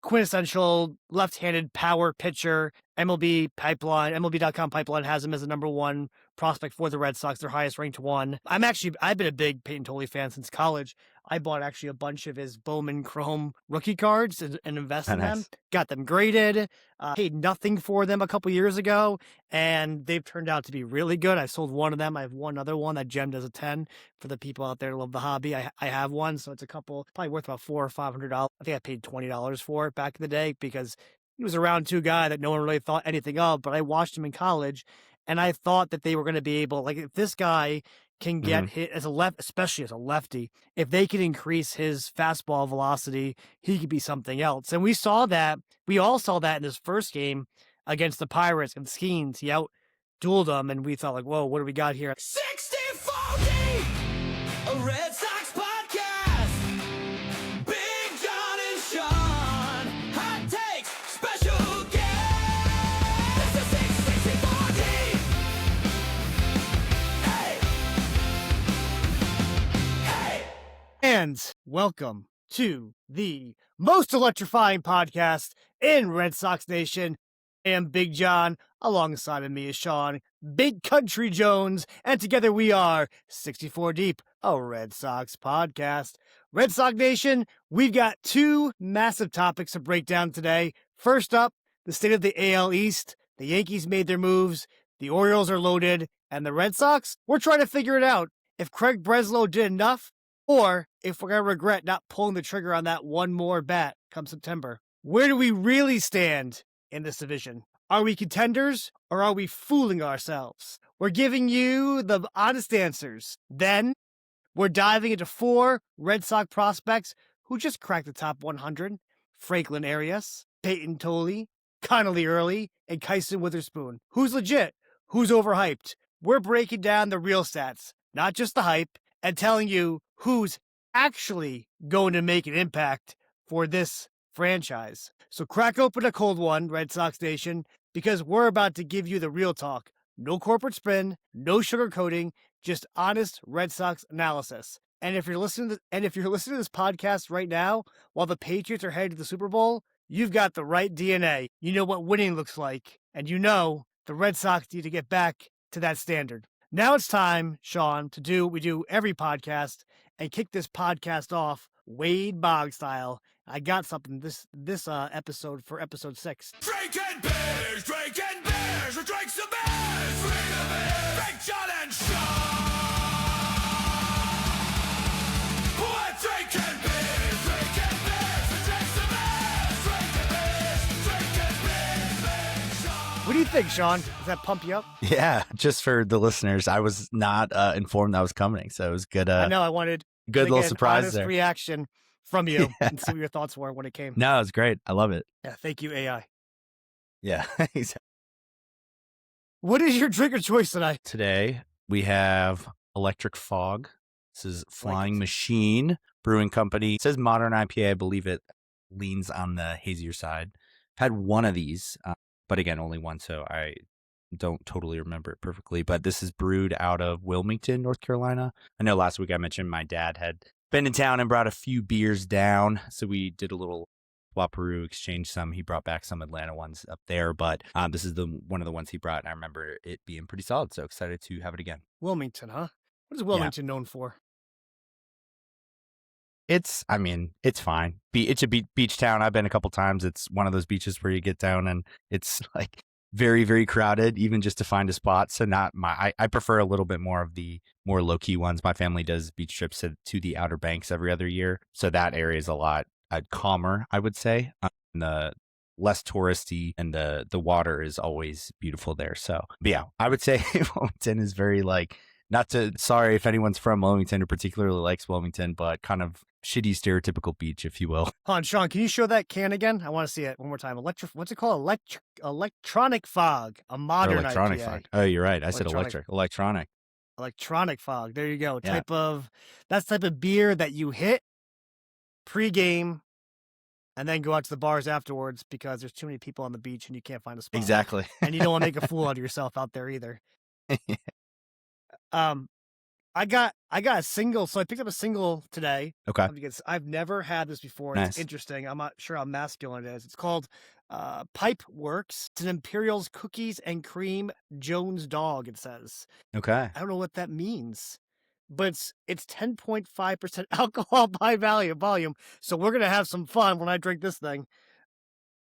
quintessential left-handed power pitcher. MLB.com pipeline has him as the number one prospect for the Red Sox, their highest ranked one. I've been a big Peyton Tolle fan since college. I bought actually a bunch of his Bowman Chrome rookie cards and invested in them. Got them graded, paid nothing for them a couple years ago, and they've turned out to be really good. I sold one of them. I have one other one that gemmed as a 10 for the people out there who love the hobby. I have one, so it's a couple, probably worth about $400 or $500. I think I paid $20 for it back in the day because he was a round two guy that no one really thought anything of, but I watched him in college, and I thought that they were going to be able, like, if this guy can get hit as a especially as a lefty, if they can increase his fastball velocity, he could be something else. And we all saw that in his first game against the Pirates and Skeens. He out-dueled them, and we thought, like, whoa, what do we got here? 60-40, a Red Sox podcast. Big John and Sean, hot takes, special guests. This is 60-40. Hey. And welcome to the most electrifying podcast in Red Sox Nation. I am Big John. Alongside of me is Sean, Big Country Jones, and together we are 64 Deep, a Red Sox podcast. Red Sox Nation, we've got two massive topics to break down today. First up, the state of the AL East. The Yankees made their moves, the Orioles are loaded, and the Red Sox, we're trying to figure it out. If Craig Breslow did enough, or if we're going to regret not pulling the trigger on that one more bat come September. Where do we really stand in this division? Are we contenders, or are we fooling ourselves? We're giving you the honest answers. Then, we're diving into 4 Red Sox prospects who just cracked the top 100. Franklin Arias, Peyton Tolle, Connelly Early, and Kyson Witherspoon. Who's legit? Who's overhyped? We're breaking down the real stats, not just the hype, and telling you who's actually going to make an impact for this franchise. So crack open a cold one, Red Sox Nation, because we're about to give you the real talk. No corporate spin, no sugarcoating, just honest Red Sox analysis. And if you're listening to this podcast right now while the Patriots are headed to the Super Bowl, you've got the right DNA. You know what winning looks like, and you know the Red Sox need to get back to that standard. Now it's time, Sean, to do what we do every podcast and kick this podcast off Wade Boggs style. I got something this episode for episode 6. Drinking beers, we drink some beers, Big John and Sean. We're drinking beers, we drink some beers, Big Sean. What do you think, Sean? Does that pump you up? Yeah, just for the listeners, I was not informed that was coming, so it was good. I know. I wanted good little surprise there. Reaction from you and see what your thoughts were when it came. No, it was great. I love it. Yeah, thank you, AI. Yeah. What is your drink of choice tonight? Today we have Electric Fog. This is Flying Machine Brewing Company. It says modern IPA. I believe it leans on the hazier side. Had one of these, but again, only one, so I don't totally remember it perfectly. But this is brewed out of Wilmington, North Carolina. I know last week I mentioned my dad had been in town and brought a few beers down, so we did a little swaparoo, exchanged some. He brought back some Atlanta ones up there, but this is one of the ones he brought, and I remember it being pretty solid, so excited to have it again. Wilmington, huh? What is Wilmington known for? It's fine. It's a beach town. I've been a couple times. It's one of those beaches where you get down and it's like very, very crowded, even just to find a spot. So I prefer a little bit more of the more low key ones. My family does beach trips to the Outer Banks every other year. So that area is a lot calmer, I would say. The less touristy, and the water is always beautiful there. So, but yeah, I would say Wilmington is very sorry if anyone's from Wilmington or particularly likes Wilmington, but kind of shitty stereotypical beach, if you will. Hold on, Sean, can you show that can again? I want to see it one more time. What's it called? Electronic Fog, a modern electronic IPA. Fog. Oh, you're right. I said electronic. Electronic Fog. There you go. Yeah. That's the type of beer that you hit pre-game and then go out to the bars afterwards because there's too many people on the beach and you can't find a spot. Exactly. And you don't want to make a fool out of yourself out there either. I got a single, so I picked up a single today. Okay. Because I've never had this before. Nice. It's interesting. I'm not sure how masculine it is. It's called Pipe Works. It's an Imperial's Cookies and Cream Jones Dog, it says. Okay. I don't know what that means, but it's 10.5% alcohol by volume. So we're going to have some fun when I drink this thing.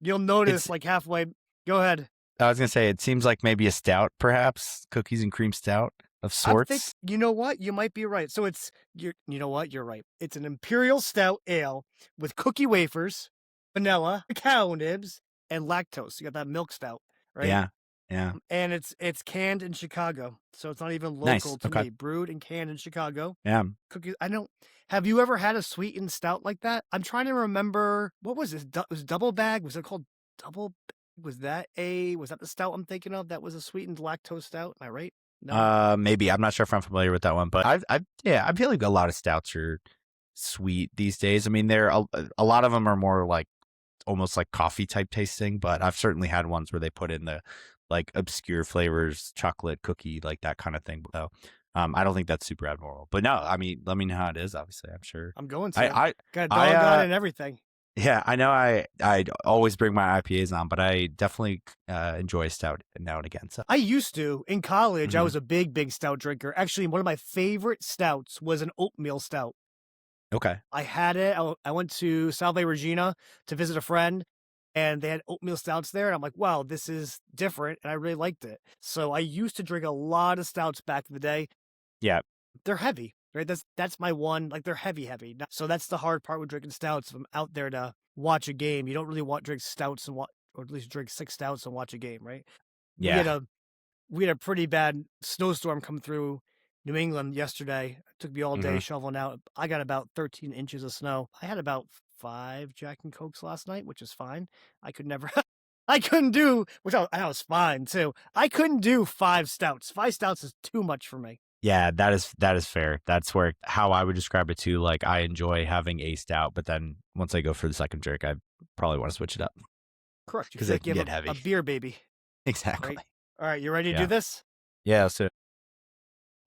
You'll notice like halfway. Go ahead. I was going to say, it seems like maybe a stout, perhaps. Cookies and cream stout of sorts. I think, you know what? You might be right. So you know what? You're right. It's an Imperial Stout Ale with cookie wafers, vanilla, cacao nibs, and lactose. You got that milk stout, right? Yeah. Yeah. And it's canned in Chicago. So it's not even Nice. local to me. Brewed and canned in Chicago. Yeah. Cookies. Have you ever had a sweetened stout like that? I'm trying to remember. What was this? It was Double Bag? Was it called Double? Was that the stout I'm thinking of? That was a sweetened lactose stout. Am I right? No. Maybe. I'm not sure if I'm familiar with that one, but I feel like a lot of stouts are sweet these days. I mean, a lot of them are more like almost like coffee type tasting, but I've certainly had ones where they put in the like obscure flavors, chocolate, cookie, like that kind of thing. So I don't think that's super abnormal. But no, I mean, let me know how it is. Obviously, I'm sure. I'm going to. I got a dog on it and everything. Yeah, I know I always bring my IPAs on, but I definitely enjoy stout now and again. So I used to. In college, I was a big stout drinker. Actually, one of my favorite stouts was an oatmeal stout. Okay. I had it. I went to Salve Regina to visit a friend, and they had oatmeal stouts there. And I'm like, wow, this is different. And I really liked it. So I used to drink a lot of stouts back in the day. Yeah. They're heavy, right? That's my one. Like, they're heavy. So that's the hard part with drinking stouts. If I'm out there to watch a game, you don't really want to drink stouts or at least drink 6 stouts and watch a game, right? Yeah. We had a pretty bad snowstorm come through New England yesterday. It took me all day shoveling out. I got about 13 inches of snow. I had about 5 Jack and Cokes last night, which is fine. I couldn't do, which I was fine too. I couldn't do 5 stouts. 5 stouts is too much for me. Yeah, that is fair. That's how I would describe it too. Like, I enjoy having a stout, but then once I go for the second drink, I probably want to switch it up. Correct. Because it can get heavy. A beer baby. Exactly. Right? All right, you ready to do this? Yeah. So.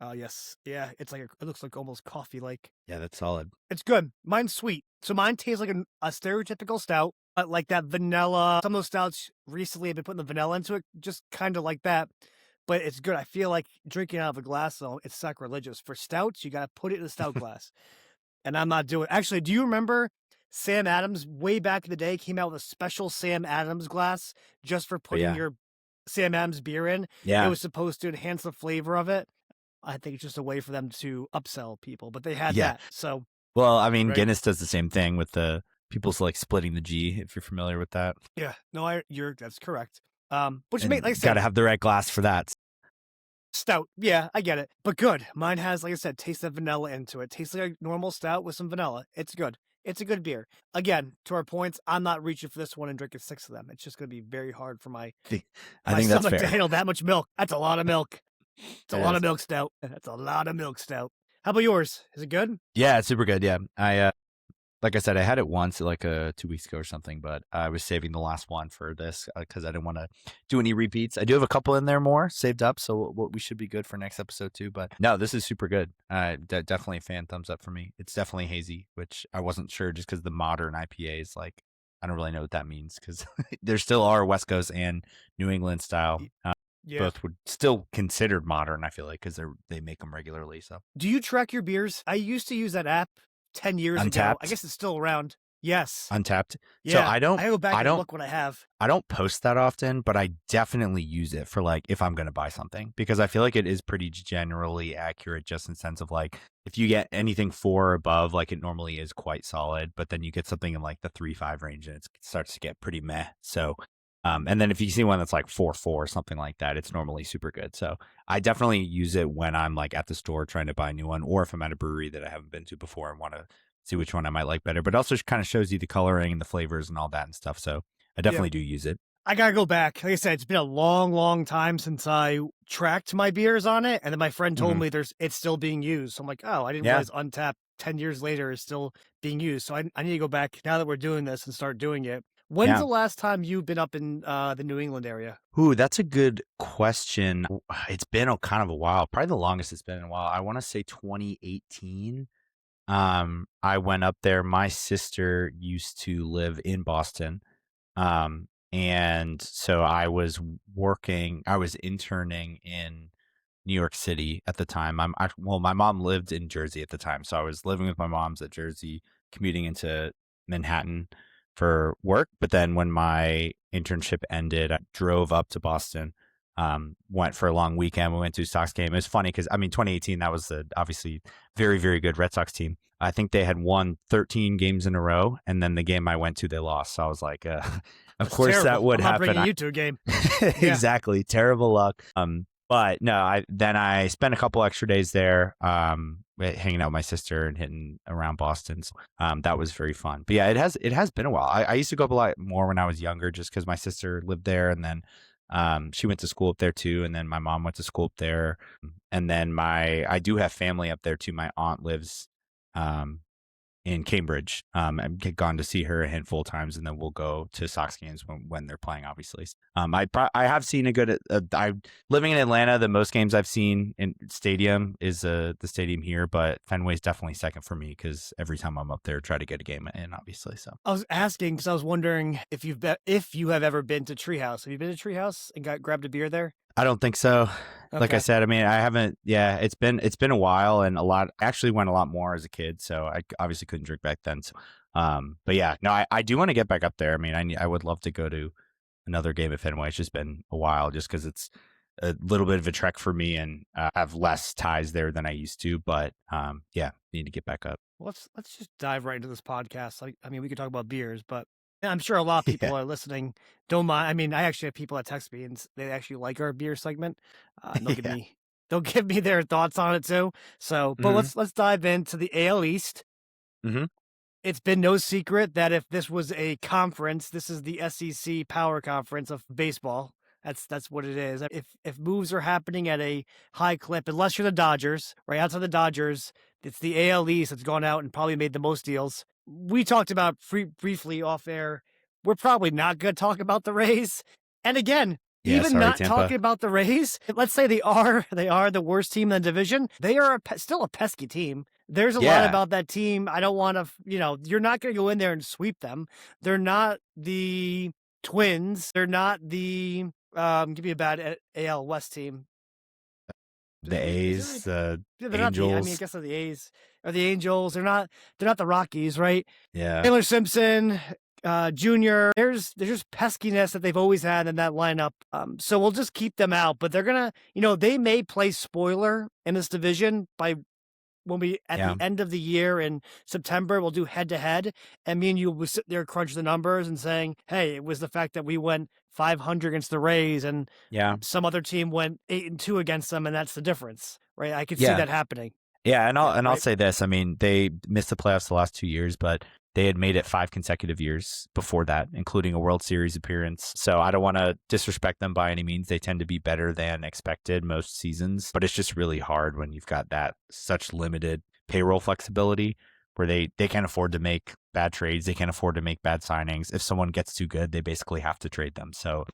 Oh yes, yeah. It's like it looks like almost coffee-like. Yeah, that's solid. It's good. Mine's sweet, so mine tastes like a stereotypical stout, but like that vanilla. Some of those stouts recently have been putting the vanilla into it, just kind of like that. But it's good. I feel like drinking out of a glass, though, it's sacrilegious. For stouts, you got to put it in a stout glass. And I'm not doing it. Actually, do you remember Sam Adams, way back in the day, came out with a special Sam Adams glass just for putting your Sam Adams beer in? Yeah. It was supposed to enhance the flavor of it. I think it's just a way for them to upsell people, but they had that. So, well, I mean, Guinness does the same thing with the people's like splitting the G, if you're familiar with that. Yeah. No, that's correct. Which like I said, got to have the right glass for that. Stout. Yeah, I get it. But good. Mine has, like I said, taste of vanilla into it. Tastes like a normal stout with some vanilla. It's good. It's a good beer. Again, to our points, I'm not reaching for this one and drinking 6 of them. It's just going to be very hard for my I think that's fair. to handle that much milk. That's a lot of milk. It's a lot of milk stout. That's a lot of milk stout. How about yours? Is it good? Yeah, it's super good. Yeah. I like I said, I had it once like 2 weeks ago or something, but I was saving the last one for this because I didn't want to do any repeats. I do have a couple in there more saved up, so we should be good for next episode too. But no, this is super good. Definitely a fan thumbs up for me. It's definitely hazy, which I wasn't sure just because the modern IPAs, like, I don't really know what that means because there still are West Coast and New England style. Both would still considered modern, I feel like, because they make them regularly. So, do you track your beers? I used to use that app 10 years ago. I guess it's still around. Yes. Untapped. Yeah. So I go back and look what I have. I don't post that often, but I definitely use it for like if I'm going to buy something, because I feel like it is pretty generally accurate, just in sense of like if you get anything 4 or above, like it normally is quite solid, but then you get something in like the 3-5 range and it starts to get pretty meh. So and then if you see one that's like 4-4 or something like that, it's normally super good. So I definitely use it when I'm like at the store trying to buy a new one, or if I'm at a brewery that I haven't been to before and want to see which one I might like better. But also kind of shows you the coloring and the flavors and all that and stuff. So I definitely do use it. I got to go back. Like I said, it's been a long time since I tracked my beers on it. And then my friend told me it's still being used. So I'm like, oh, I didn't realize Untapped 10 years later is still being used. So I need to go back now that we're doing this and start doing it. When's the last time you've been up in the New England area? Ooh, that's a good question. It's been kind of a while. Probably the longest it's been in a while. I want to say 2018. I went up there. My sister used to live in Boston. And so I was interning in New York City at the time. My mom lived in Jersey at the time. So I was living with my mom's at Jersey, commuting into Manhattan for work. But then when my internship ended, I drove up to Boston, went for a long weekend. We went to a Sox game. It was funny because, 2018, that was obviously very, very good Red Sox team. I think they had won 13 games in a row. And then the game I went to, they lost. So I was like, of course terrible. that would I'm not happen. bringing you to a game. Exactly. Terrible luck. But no, I spent a couple extra days there, hanging out with my sister and hitting around Boston. So, that was very fun. But yeah, it has been a while. I used to go up a lot more when I was younger, just because my sister lived there, and then she went to school up there too, and then my mom went to school up there, and then I do have family up there too. My aunt lives in Cambridge. I've gone to see her a handful of times, and then we'll go to Sox games when they're playing, obviously. I have seen a good, living in Atlanta, the most games I've seen in stadium is the stadium here, but Fenway's definitely second for me because every time I'm up there, try to get a game in, obviously. So I was asking because I was wondering if you have ever been to Treehouse. Have you been to Treehouse and grabbed a beer there? I don't think so. Okay. Like I said, I haven't. Yeah, it's been a while, and I actually went a lot more as a kid, so I obviously couldn't drink back then. So, but yeah, no, I do want to get back up there. I would love to go to another game at Fenway. It's just been a while, just because it's a little bit of a trek for me, and have less ties there than I used to. But yeah, need to get back up. Let's just dive right into this podcast. We could talk about beers, but I'm sure a lot of people are listening. Don't mind. I actually have people that text me and they actually like our beer segment. They'll give me their thoughts on it too. So, but let's dive into the AL East. Mm-hmm. It's been no secret that if this was a conference, this is the SEC Power Conference of baseball. That's what it is. If moves are happening at a high clip, unless you're the Dodgers, right outside the Dodgers, it's the AL East that's gone out and probably made the most deals. We talked about briefly off air. We're probably not going to talk about the Rays. And again, Tampa. Talking about the Rays, let's say they are the worst team in the division. They are still a pesky team. There's a lot about that team. I don't want to, you're not going to go in there and sweep them. They're not the Twins. They're not the, give me a bad AL West team. The A's, the Angels. I guess they're the A's or the Angels. They're not the Rockies, right? Yeah. Taylor Simpson, Jr. There's just peskiness that they've always had in that lineup. So we'll just keep them out. But they're gonna, they may play spoiler in this division when we at the end of the year in September, we'll do head to head, and me and you will sit there crunch the numbers and saying, hey, it was the fact that we went 500 against the Rays and some other team went 8-2 against them, and that's the difference, right? I could see that happening. Yeah, and I'll say this. They missed the playoffs the last 2 years, but they had made it 5 consecutive years before that, including a World Series appearance. So I don't want to disrespect them by any means. They tend to be better than expected most seasons, but it's just really hard when you've got such limited payroll flexibility where they can't afford to make bad trades. They can't afford to make bad signings. If someone gets too good, they basically have to trade them. So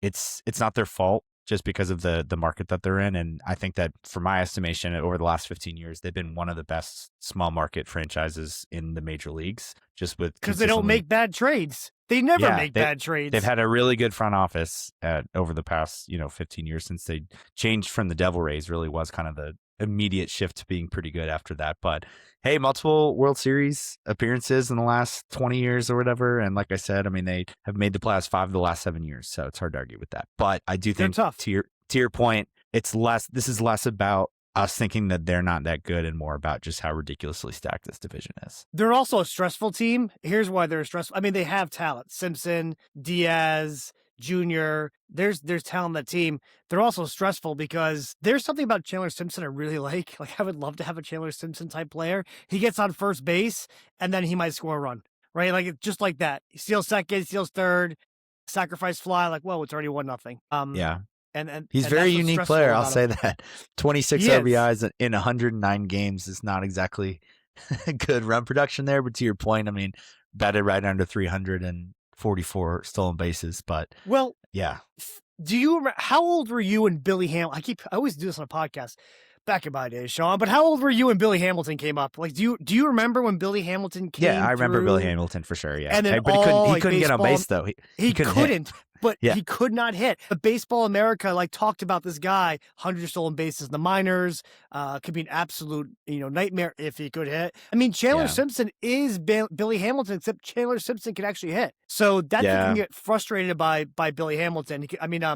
it's not their fault, just because of the market that they're in. And I think that, for my estimation, over the last 15 years, they've been one of the best small market franchises in the major leagues, just because they don't make bad trades. They never make bad trades. They've had a really good front office over the past 15 years since they changed from the Devil Rays. Really was kind of the immediate shift to being pretty good after that. But hey, multiple World Series appearances in the last 20 years or whatever. And like I said, they have made the playoffs 5 of the last 7 years. So it's hard to argue with that. But I do think, to your point, this is less about us thinking that they're not that good and more about just how ridiculously stacked this division is. They're also a stressful team. Here's why they're stressful. They have talent. Simpson, Diaz, Jr. There's talent on that team. They're also stressful because there's something about Chandler Simpson I really like. Like, I would love to have a Chandler Simpson type player. He gets on first base and then he might score a run, right? Like, just like that. He steals second, steals third, sacrifice fly. Like, whoa, it's already 1-0. Yeah. And he's a very unique player. I'll say that. 26 RBIs in 109 games is not exactly good run production there. But to your point, batted right under 300 in 44 stolen bases, but Well, yeah. do you remember, how old were you and Billy Hamilton? I always do this on a podcast back in my days, Sean, but how old were you when Billy Hamilton came up? Like, do you remember when Billy Hamilton came Yeah, I remember through? Billy Hamilton for sure, yeah. And then But he couldn't get on base, though. He couldn't couldn't, hit. but Yeah. he could not hit. But Baseball America talked about this guy, 100 stolen bases in the minors, could be an absolute nightmare if he could hit. I mean, Chandler Simpson is Billy Hamilton, except Chandler Simpson could actually hit. So that's you can get frustrated by Billy Hamilton.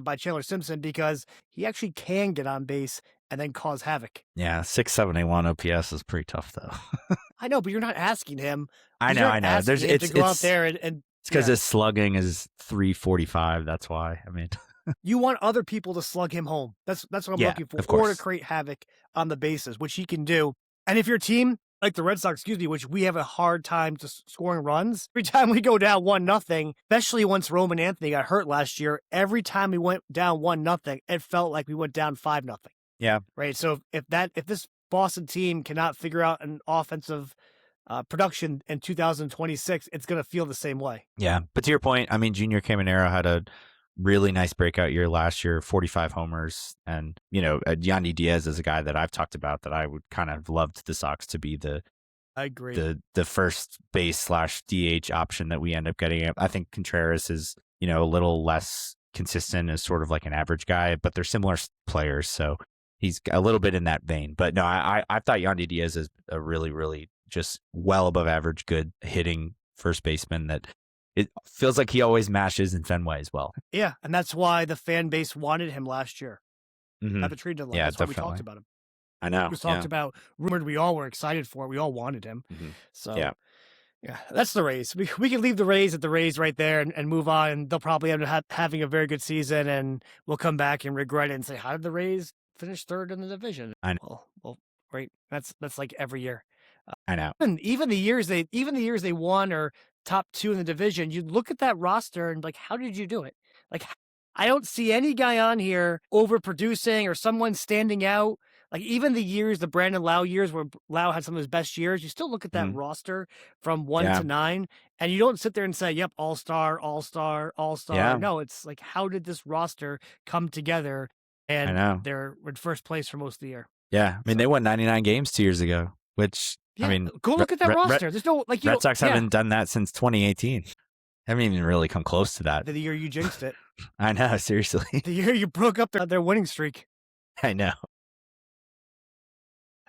By Chandler Simpson, because he actually can get on base and then cause havoc. Yeah, 671 OPS is pretty tough, though. I know, but you're not asking him. I know. There's to go out there and it's because his slugging is 345. That's why. I mean, you want other people to slug him home. That's what I'm looking for, of course. or to create havoc on the bases, which he can do. And if your team, like the Red Sox, which we have a hard time scoring runs, every time we go down 1-0, especially once Roman Anthony got hurt last year, every time we went down 1-0, it felt like we went down 5-0. Yeah. Right. So if this Boston team cannot figure out an offensive production in 2026, it's going to feel the same way. Yeah. But to your point, I mean, Junior Caminero had a really nice breakout year last year, 45 homers. And, Yandy Diaz is a guy that I've talked about that I would kind of loved the Sox to be I agree. The first base / DH option that we end up getting. I think Contreras is, a little less consistent as sort of like an average guy, but they're similar players. So he's a little bit in that vein. But no, I thought Yandy Diaz is a really, really just well above average, good hitting first baseman that it feels like he always mashes in Fenway as well. Yeah, and that's why the fan base wanted him last year. Mm-hmm. At the trade deadline. Yeah, that's definitely. why we talked about him. I know. We talked about, rumored, we all were excited for it. We all wanted him. Mm-hmm. So yeah, that's the Rays. We can leave the Rays at the Rays right there and move on. And they'll probably end up having a very good season, and we'll come back and regret it and say, how did the Rays finish third in the division? I know. Well, right. That's like every year. I know. And even the years they won or top 2 in the division, you look at that roster and how did you do it? I don't see any guy on here overproducing or someone standing out. Even the years, the Brandon Lau years where Lau had some of his best years, you still look at that roster from 1 to 9, and you don't sit there and say, yep, all-star, all-star, all-star. Yeah. No, it's how did this roster come together? And they're in first place for most of the year. Yeah. I mean, they won 99 games 2 years ago, which, I mean, go look at that roster. There's no, Red Sox haven't done that since 2018. Haven't even really come close to that. The year you jinxed it. I know, seriously. The year you broke up their winning streak. I know.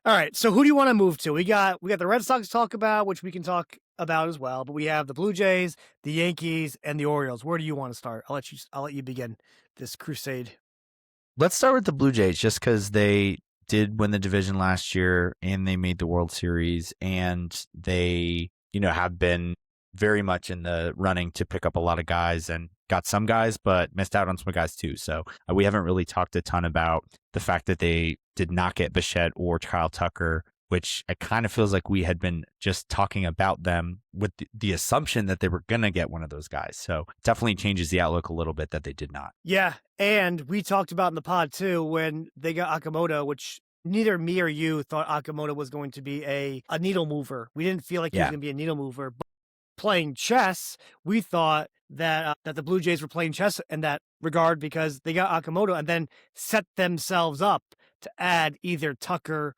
All right, so who do you want to move to? We got the Red Sox to talk about, which we can talk about as well, but we have the Blue Jays, the Yankees, and the Orioles. Where do you want to start? I'll let you begin this crusade. Let's start with the Blue Jays, just because they did win the division last year and they made the World Series, and they, have been very much in the running to pick up a lot of guys and got some guys, but missed out on some guys too. So we haven't really talked a ton about the fact that they did not get Bichette or Kyle Tucker, which it kind of feels like we had been just talking about them with the assumption that they were going to get one of those guys. So definitely changes the outlook a little bit that they did not. Yeah, and we talked about in the pod too when they got Okamoto, which neither me or you thought Okamoto was going to be a needle mover. We didn't feel like he was going to be a needle mover. But playing chess, we thought that the Blue Jays were playing chess in that regard because they got Okamoto and then set themselves up to add either Tucker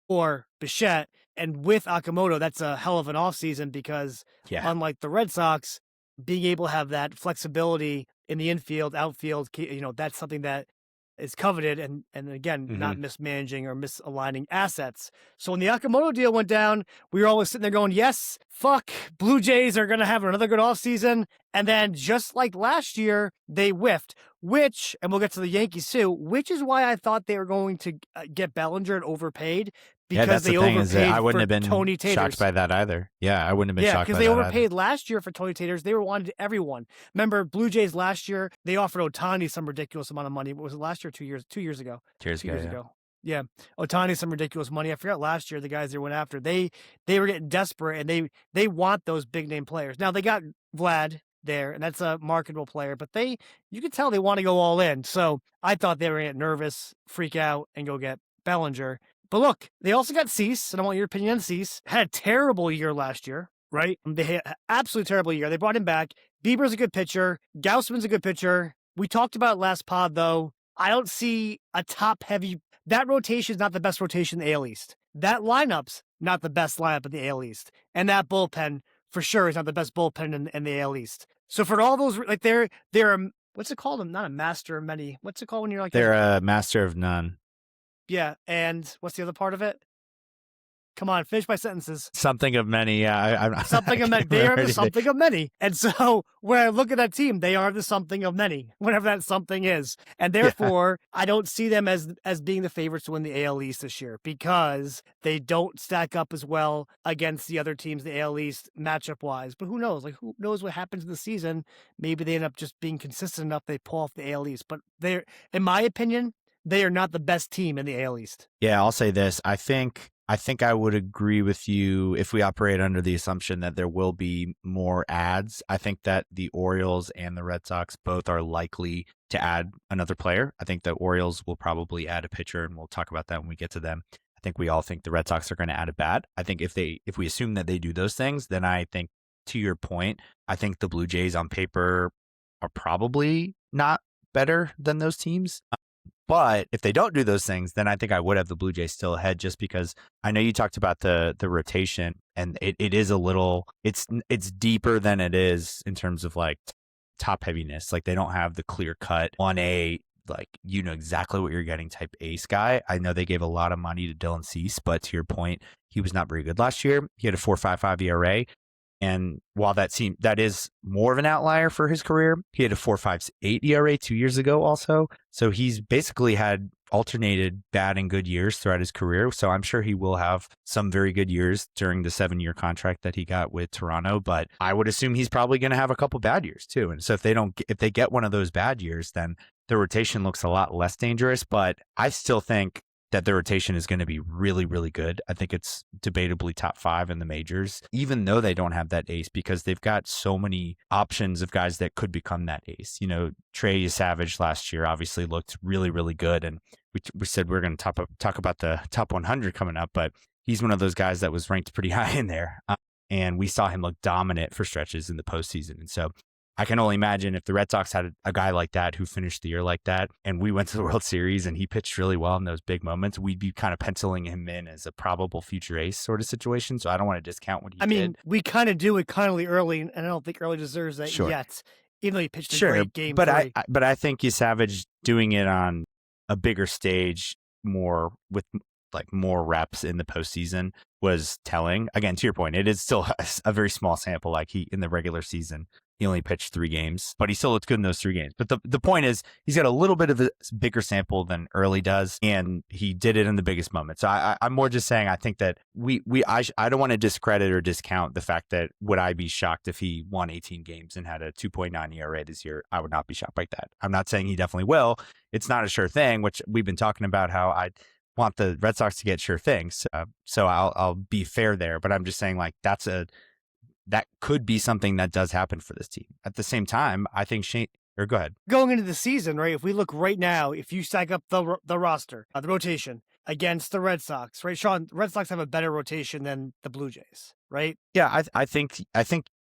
or Bichette. And with Okamoto, that's a hell of an offseason because unlike the Red Sox, being able to have that flexibility in the infield, outfield, that's something that is coveted and again, not mismanaging or misaligning assets. So when the Okamoto deal went down, we were always sitting there going, yes, fuck, Blue Jays are going to have another good offseason. And then just like last year, they whiffed, and we'll get to the Yankees too, which is why I thought they were going to get Bellinger and overpaid. Because they overpaid I wouldn't have been Tony Taters. Shocked by that either. Yeah, I wouldn't have been shocked by that. Yeah, because they overpaid last year for Tony Taters. They wanted everyone. Remember, Blue Jays last year, they offered Ohtani some ridiculous amount of money. Was it last year or 2 years? 2 years ago. 2 years ago. Yeah. Ohtani some ridiculous money. I forgot last year the guys they went after. They were getting desperate and they want those big name players. Now they got Vlad there, and that's a marketable player, but you can tell they want to go all in. So I thought they were going to get nervous, freak out, and go get Bellinger. But look, they also got Cease, and I want your opinion on Cease. Had a terrible year last year, right? They had an absolutely terrible year. They brought him back, Bieber's a good pitcher. Gausman's a good pitcher. We talked about it last pod, though. I don't see a top-heavy... That rotation is not the best rotation in the AL East. That lineup's not the best lineup in the AL East. And that bullpen, for sure, is not the best bullpen in the AL East. So for all those... Like, they're what's it called? Not a master of many. What's it called when you're like... They're a master of none. Yeah, and what's the other part of it? Come on, finish my sentences. Something of many, yeah. Something of many. They are the something of many. And so when I look at that team, they are the something of many, whatever that something is. And therefore, I don't see them as being the favorites to win the AL East this year because they don't stack up as well against the other teams in the AL East matchup-wise. But who knows? Like, who knows what happens in the season? Maybe they end up just being consistent enough they pull off the AL East. But they're, in my opinion, they are not the best team in the AL East. Yeah, I'll say this. I think I would agree with you if we operate under the assumption that there will be more adds. I think that the Orioles and the Red Sox both are likely to add another player. I think the Orioles will probably add a pitcher, and we'll talk about that when we get to them. I think we all think the Red Sox are going to add a bat. I think if we assume that they do those things, then I think, to your point, I think the Blue Jays on paper are probably not better than those teams. But if they don't do those things, then I think I would have the Blue Jays still ahead, just because I know you talked about the rotation, and it is a little, it's deeper than it is in terms of like top heaviness. Like, they don't have the clear cut 1A, like, you know exactly what you're getting type ace guy. I know they gave a lot of money to Dylan Cease, but to your point, he was not very good last year. He had a 4.55 ERA. And while that is more of an outlier for his career, he had a 4.58 ERA 2 years ago also. So he's basically had alternated bad and good years throughout his career. So I'm sure he will have some very good years during the 7-year contract that he got with Toronto. But I would assume he's probably going to have a couple bad years too. And so if they get one of those bad years, then the rotation looks a lot less dangerous. But I still think that the rotation is going to be really, really good. I think it's debatably top 5 in the majors, even though they don't have that ace, because they've got so many options of guys that could become that ace. You know, Trey Savage last year obviously looked really, really good. And we said we're going to talk about the top 100 coming up, but he's one of those guys that was ranked pretty high in there. And we saw him look dominant for stretches in the postseason. And so I can only imagine if the Red Sox had a guy like that who finished the year like that, and we went to the World Series and he pitched really well in those big moments, we'd be kind of penciling him in as a probable future ace sort of situation. So I don't want to discount what he did. I mean, we kind of do with Connelly Early, and I don't think Early deserves that yet, even though he pitched a great game. But I think Savage doing it on a bigger stage, more with like more reps in the postseason, was telling. Again, to your point, it is still a very small sample. Like, he in the regular season, he only pitched 3 games, but he still looked good in those 3 games. But the point is, he's got a little bit of a bigger sample than Early does, and he did it in the biggest moment. So I'm more just saying, I think that I don't want to discredit or discount the fact that would I be shocked if he won 18 games and had a 2.9 ERA this year? I would not be shocked by that. I'm not saying he definitely will. It's not a sure thing, which we've been talking about how I want the Red Sox to get sure things. So I'll be fair there, but I'm just saying, like, that could be something that does happen for this team. At the same time, I think go ahead. Going into the season, right, if we look right now, if you stack up the roster, the rotation against the Red Sox, right, Sean, the Red Sox have a better rotation than the Blue Jays, right? Yeah, I think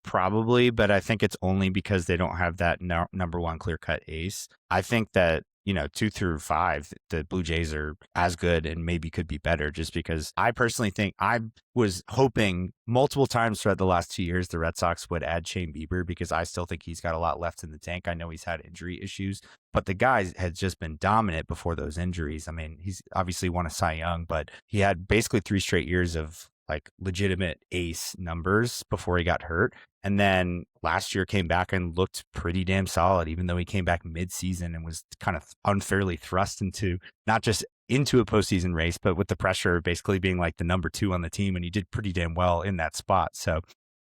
probably, but I think it's only because they don't have that number one clear-cut ace. I think that, 2 through 5, the Blue Jays are as good and maybe could be better, just because I personally think I was hoping multiple times throughout the last 2 years the Red Sox would add Shane Bieber, because I still think he's got a lot left in the tank. I know he's had injury issues, but the guy has just been dominant before those injuries. I mean, he's obviously won a Cy Young, but he had basically 3 straight years of like legitimate ace numbers before he got hurt. And then last year came back and looked pretty damn solid, even though he came back mid-season and was kind of unfairly thrust into not just into a postseason race, but with the pressure of basically being like the number 2 on the team. And he did pretty damn well in that spot. So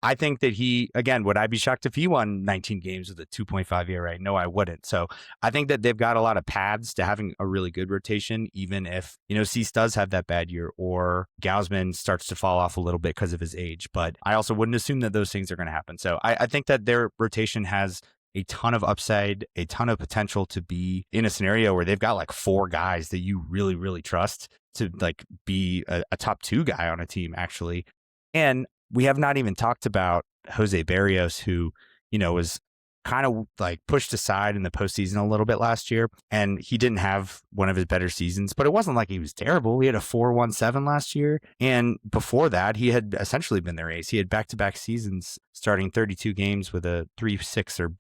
I think that would I be shocked if he won 19 games with a 2.5 ERA? No, I wouldn't. So I think that they've got a lot of paths to having a really good rotation, even if, Cease does have that bad year or Gausman starts to fall off a little bit because of his age. But I also wouldn't assume that those things are going to happen. So I think that their rotation has a ton of upside, a ton of potential to be in a scenario where they've got like 4 guys that you really, really trust to like be a top 2 guy on a team, actually. And we have not even talked about Jose Barrios, who, was kind of like pushed aside in the postseason a little bit last year. And he didn't have one of his better seasons, but it wasn't like he was terrible. He had a 4.17 last year. And before that, he had essentially been their ace. He had back-to-back seasons starting 32 games with a 3.6 or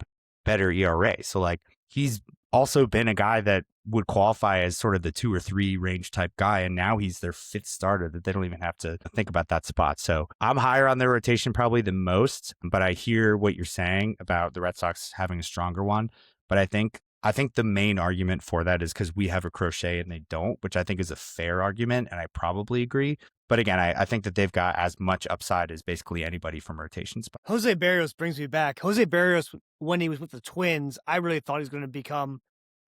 better ERA. So like he's also been a guy that would qualify as sort of the 2 or 3 range type guy. And now he's their 5th starter that they don't even have to think about that spot. So I'm higher on their rotation probably the most, but I hear what you're saying about the Red Sox having a stronger one. But I think the main argument for that is because we have a Crochet and they don't, which I think is a fair argument. And I probably agree. But again, I think that they've got as much upside as basically anybody from rotations. Jose Barrios brings me back. Jose Barrios, when he was with the Twins, I really thought he was going to become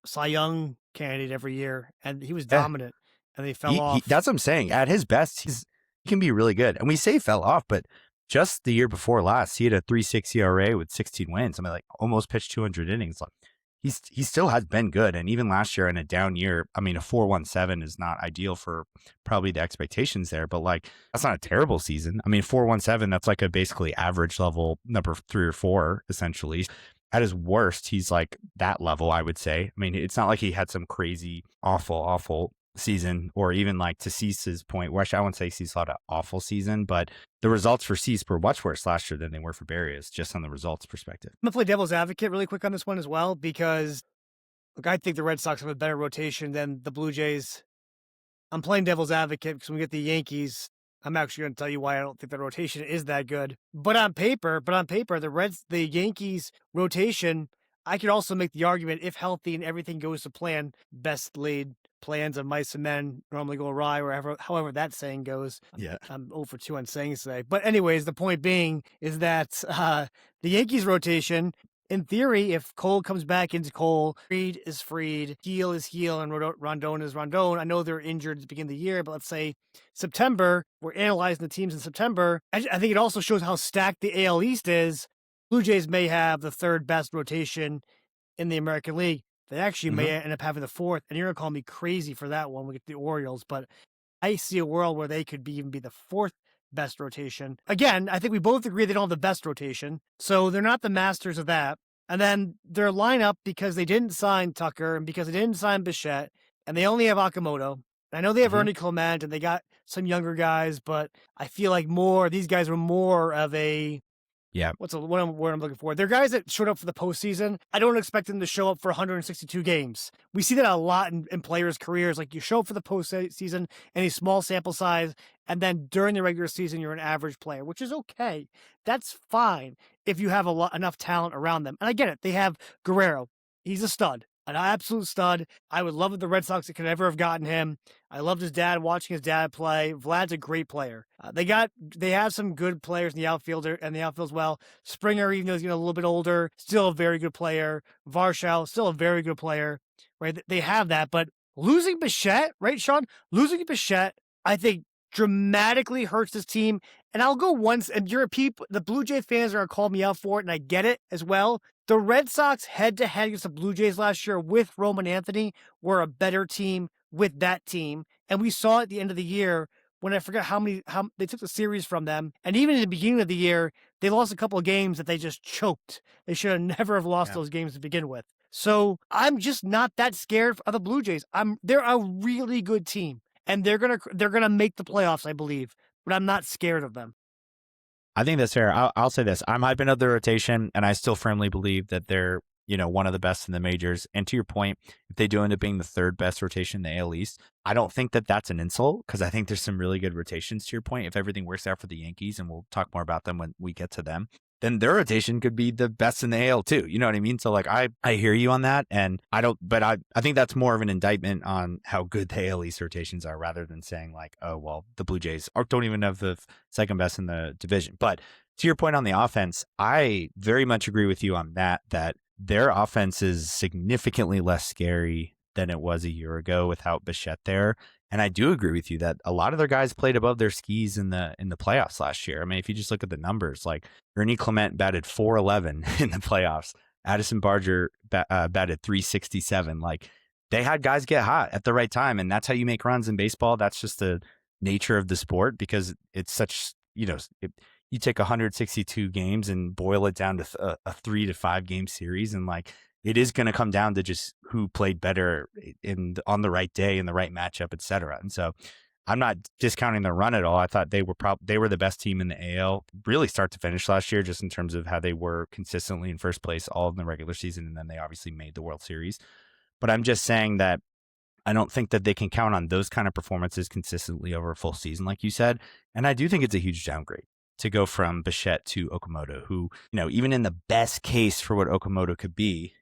a Cy Young candidate every year, and he was dominant, and they fell off. That's what I'm saying. At his best, he can be really good. And we say fell off, but just the year before last, he had a 3.6 ERA with 16 wins. I mean, like almost pitched 200 innings. Like he still has been good. And even last year in a down year, I mean, a 4.17 is not ideal for probably the expectations there, but like that's not a terrible season. I mean, 4.17, that's like a basically average level number 3 or 4, essentially. At his worst, he's like that level, I would say. I mean, it's not like he had some crazy, awful season, or even like to Cease's point, where I wouldn't say Cease had an awful season, but the results for Cease were much worse last year than they were for Barrios, just on the results perspective. I'm going to play devil's advocate really quick on this one as well, because look, I think the Red Sox have a better rotation than the Blue Jays. I'm playing devil's advocate because when we get the Yankees, I'm actually going to tell you why I don't think the rotation is that good. But on paper, the Yankees rotation, I could also make the argument, if healthy and everything goes to plan, best laid plans of mice and men normally go awry, or however that saying goes. Yeah. I'm 0 for 2 on sayings today. But anyways, the point being is that the Yankees rotation, in theory, if Cole comes back into Cole, Fried is Fried, Heel is Heel, and Rondon is Rondon. I know they're injured at the beginning of the year, but let's say September, we're analyzing the teams in September. I think it also shows how stacked the AL East is. Blue Jays may have the 3rd best rotation in the American League. They actually may end up having the 4th, and you're going to call me crazy for that one. We get the Orioles, but I see a world where they could even be the 4th best rotation. Again, I think we both agree they don't have the best rotation, so they're not the masters of that. And then their lineup, because they didn't sign Tucker and because they didn't sign Bichette, and they only have Okamoto. I know they have Ernie Clement and they got some younger guys, but I feel like these guys were more of a, what's the word I'm looking for? They're guys that showed up for the postseason. I don't expect them to show up for 162 games. We see that a lot in players' careers. Like you show up for the postseason in a small sample size, and then during the regular season, you're an average player, which is okay. That's fine if you have enough talent around them. And I get it. They have Guerrero. He's a stud. An absolute stud. I would love if the Red Sox could ever have gotten him. I loved his dad, watching his dad play. Vlad's a great player. They have some good players in the outfield as well. Springer, even though he's getting a little bit older, still a very good player. Varshall, still a very good player. Right? They have that, but losing Bichette, right, Sean? Losing Bichette, I think dramatically hurts this team. And I'll go once, and the Blue Jays fans are going to call me out for it, and I get it as well. The Red Sox head-to-head against the Blue Jays last year with Roman Anthony were a better team with that team. And we saw at the end of the year when I forgot how they took the series from them. And even in the beginning of the year, they lost a couple of games that they just choked. They should have never have lost those games to begin with. So I'm just not that scared of the Blue Jays. They're a really good team, and they're gonna make the playoffs, I believe. But I'm not scared of them. I think that's fair. I'll say this. I'm hyping up the rotation, and I still firmly believe that they're, one of the best in the majors. And to your point, if they do end up being the 3rd best rotation in the AL East, I don't think that that's an insult, because I think there's some really good rotations, to your point. If everything works out for the Yankees, and we'll talk more about them when we get to them, then their rotation could be the best in the AL too. You know what I mean? So like, I hear you on that. And I think that's more of an indictment on how good the AL East rotations are, rather than saying like, oh, well, the Blue Jays don't even have the 2nd best in the division. But to your point on the offense, I very much agree with you on that their offense is significantly less scary than it was a year ago without Bichette there. And I do agree with you that a lot of their guys played above their skis in the playoffs last year. I mean, if you just look at the numbers, like Ernie Clement batted .411 in the playoffs. Addison Barger batted .367. Like, they had guys get hot at the right time, and that's how you make runs in baseball. That's just the nature of the sport, because it's such, you take 162 games and boil it down to a 3 to 5 game series, and like it is going to come down to just who played better on the right day in the right matchup, et cetera. And so I'm not discounting their run at all. I thought they were the best team in the AL, really start to finish last year, just in terms of how they were consistently in first place all in the regular season, and then they obviously made the World Series. But I'm just saying that I don't think that they can count on those kind of performances consistently over a full season, like you said. And I do think it's a huge downgrade to go from Bichette to Okamoto, who, even in the best case for what Okamoto could be,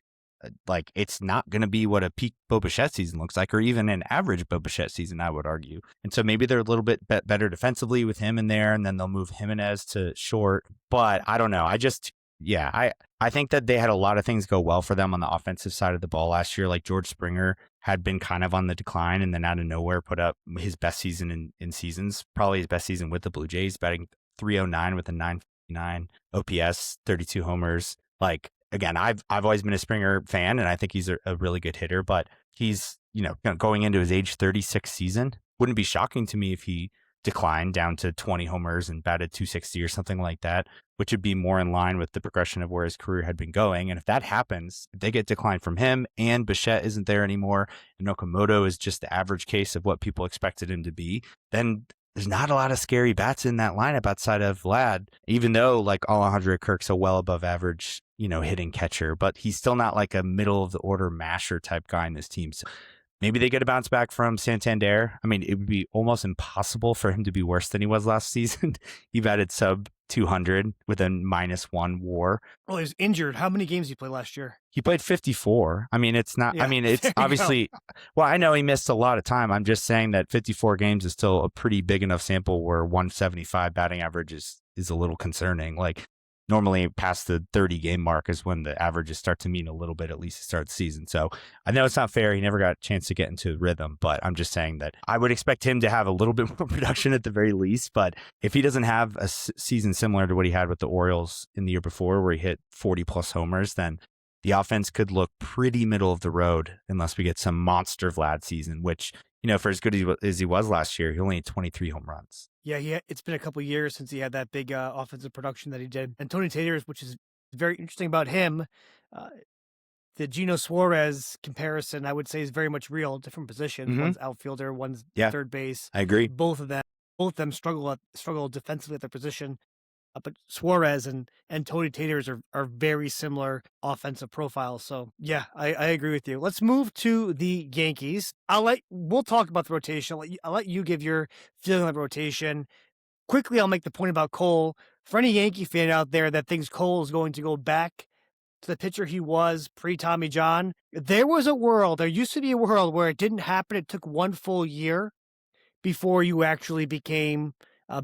like it's not going to be what a peak Bo Bichette season looks like, or even an average Bo Bichette season, I would argue. And so maybe they're a little bit better defensively with him in there, and then they'll move Jimenez to short. But I don't know. I think that they had a lot of things go well for them on the offensive side of the ball last year. Like George Springer had been kind of on the decline, and then out of nowhere put up his best season in seasons, probably his best season with the Blue Jays, batting .309 with a .959 OPS, 32 homers. Like, again, I've always been a Springer fan, and I think he's a really good hitter, but he's, going into his age 36 season. Wouldn't be shocking to me if he declined down to 20 homers and batted .260 or something like that, which would be more in line with the progression of where his career had been going. And if that happens, if they get declined from him and Bichette isn't there anymore, and Okamoto is just the average case of what people expected him to be, then there's not a lot of scary bats in that lineup outside of Vlad, even though like Alejandro Kirk's a well above average, hitting catcher, but he's still not like a middle of the order masher type guy in this team. So maybe they get a bounce back from Santander. I mean, it would be almost impossible for him to be worse than he was last season. He batted sub 200 with a -1 WAR. Well, he was injured. How many games did he play last year? He played 54. I mean, it's not, Yeah, I mean, it's obviously, well, I know he missed a lot of time. I'm just saying that 54 games is still a pretty big enough sample where 175 batting average is a little concerning. Like, normally past the 30 game mark is when the averages start to mean a little bit, at least to start the season. So I know it's not fair. He never got a chance to get into rhythm, but I'm just saying that I would expect him to have a little bit more production at the very least. But if he doesn't have a season similar to what he had with the Orioles in the year before, where he hit 40 plus homers, then the offense could look pretty middle of the road unless we get some monster Vlad season, which, for as good as he was last year, he only had 23 home runs. Yeah, it's been a couple of years since he had that big offensive production that he did. And Tony Taters, which is very interesting about him, the Gino Suarez comparison, I would say, is very much real. Different positions. Mm-hmm. One's outfielder, one's third base. I agree. Both of them struggle defensively at their position. But Suarez and Tony Taters are very similar offensive profiles. So, yeah, I agree with you. Let's move to the Yankees. We'll talk about the rotation. I'll let you give your feeling on the rotation. Quickly, I'll make the point about Cole. For any Yankee fan out there that thinks Cole is going to go back to the pitcher he was pre-Tommy John, there used to be a world where it didn't happen. It took one full year before you actually became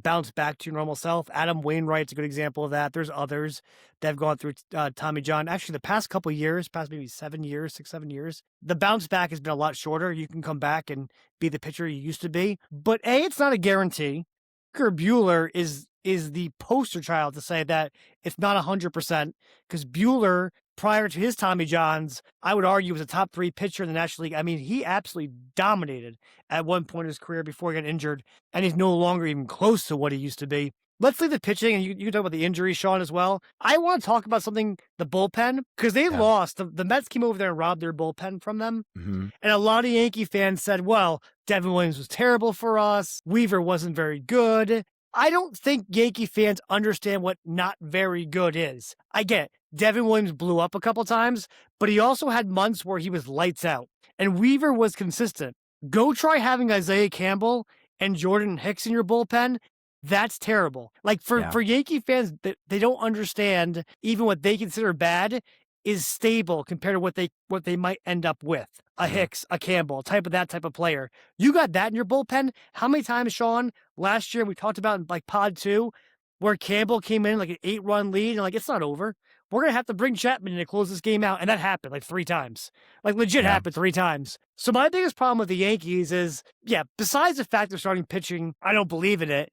bounce back to your normal self. Adam Wainwright's a good example of that. There's others that have gone through Tommy John. Actually, the past couple of years, past maybe 7 years, 6-7 years, the bounce back has been a lot shorter. You can come back and be the pitcher you used to be. But it's not a guarantee. Walker Buehler is the poster child to say that it's not 100%, because Buehler, prior to his Tommy Johns, I would argue was a top 3 pitcher in the National League. I mean, he absolutely dominated at one point in his career before he got injured, and he's no longer even close to what he used to be. Let's leave the pitching, and you can talk about the injury, Sean, as well. I want to talk about the bullpen, because they lost. The Mets came over there and robbed their bullpen from them. Mm-hmm. And a lot of Yankee fans said, well, Devin Williams was terrible for us. Weaver wasn't very good. I don't think Yankee fans understand what not very good is. I get it. Devin Williams blew up a couple times, but he also had months where he was lights out. And Weaver was consistent. Go try having Isaiah Campbell and Jordan Hicks in your bullpen. That's terrible. Like for Yankee fans, they don't understand even what they consider bad is stable compared to what they might end up with. A Hicks, a Campbell, that type of player. You got that in your bullpen. How many times, Sean, last year we talked about in like pod 2, where Campbell came in like an 8-run lead and like, it's not over. We're going to have to bring Chapman in to close this game out. And that happened like 3 times. Like legit happened 3 times. So my biggest problem with the Yankees is, besides the fact they're starting pitching, I don't believe in it.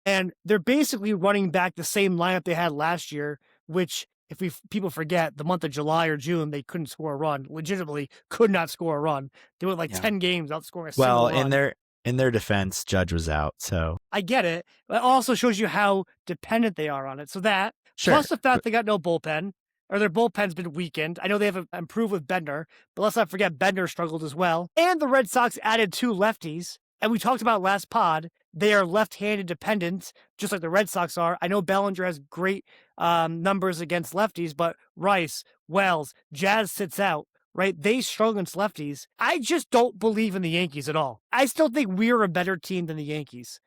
And they're basically running back the same lineup they had last year, which, if people forget, the month of July or June, they couldn't score a run. Legitimately could not score a run. They went 10 games without scoring a single run. Well, in their defense, Judge was out, so I get it. But it also shows you how dependent they are on it. So that, plus the fact they got no bullpen, or their bullpen's been weakened. I know they have improved with Bender, but let's not forget Bender struggled as well. And the Red Sox added 2 lefties. And we talked about last pod, they are left-handed dependent, just like the Red Sox are. I know Bellinger has great numbers against lefties, but Rice, Wells, Jazz sits out, right? They struggle against lefties. I just don't believe in the Yankees at all. I still think we're a better team than the Yankees.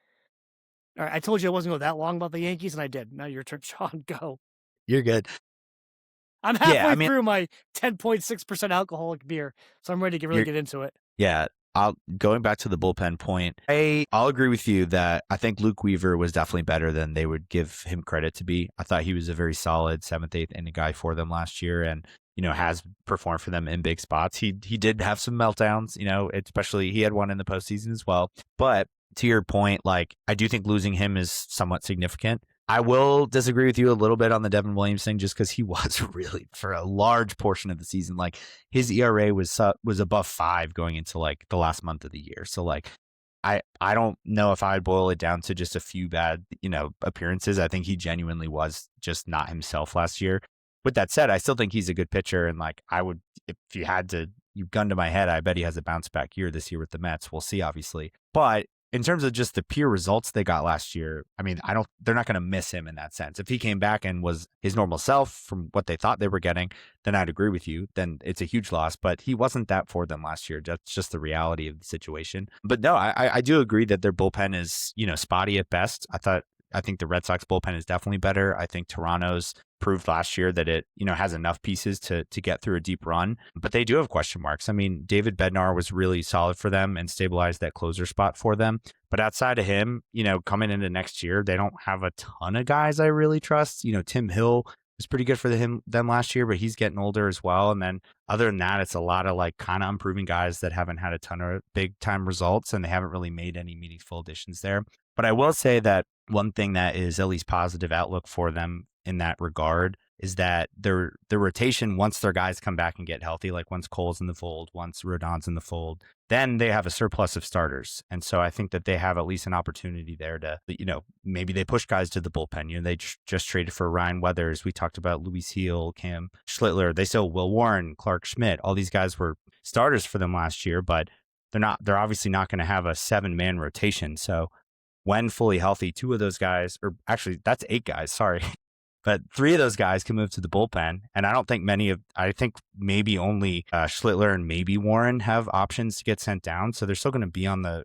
All right, I told you I wasn't going to go that long about the Yankees, and I did. Now your turn, Sean. Go. You're good. I'm halfway through my 10.6% alcoholic beer, so I'm ready to really get into it. Yeah. Going back to the bullpen point, I'll agree with you that I think Luke Weaver was definitely better than they would give him credit to be. I thought he was a very solid 7th, 8th inning guy for them last year, and has performed for them in big spots. He did have some meltdowns, especially he had one in the postseason as well. But to your point, like, I do think losing him is somewhat significant. I will disagree with you a little bit on the Devin Williams thing, just because he was really, for a large portion of the season, like, his ERA was above 5 going into like the last month of the year. So like, I don't know if I'd boil it down to just a few bad, appearances. I think he genuinely was just not himself last year. With that said, I still think he's a good pitcher, and like, I would, if you had to, you gun to my head, I bet he has a bounce back year this year with the Mets. We'll see, obviously, but in terms of just the pure results they got last year, I mean, they're not going to miss him in that sense. If he came back and was his normal self from what they thought they were getting, then I'd agree with you. Then it's a huge loss, but he wasn't that for them last year. That's just the reality of the situation. But no, I do agree that their bullpen is, spotty at best. I think the Red Sox bullpen is definitely better. I think Toronto's proved last year that it, has enough pieces to get through a deep run, but they do have question marks. I mean, David Bednar was really solid for them and stabilized that closer spot for them. But outside of him, coming into next year, they don't have a ton of guys I really trust. Tim Hill was pretty good for them last year, but he's getting older as well. And then other than that, it's a lot of like kind of improving guys that haven't had a ton of big time results, and they haven't really made any meaningful additions there. But I will say that one thing that is at least positive outlook for them in that regard is that their rotation, once their guys come back and get healthy, like once Cole's in the fold, once Rodon's in the fold, then they have a surplus of starters. And so I think that they have at least an opportunity there to, maybe they push guys to the bullpen. They just traded for Ryan Weathers. We talked about Luis Heel, Cam Schlittler. They still Will Warren, Clark Schmidt. All these guys were starters for them last year, but they're obviously not going to have a 7-man rotation. So when fully healthy, 2 of those guys, or actually that's 8 guys, sorry. But 3 of those guys can move to the bullpen. And I don't think I think maybe only Schlittler and maybe Warren have options to get sent down. So they're still going to be on the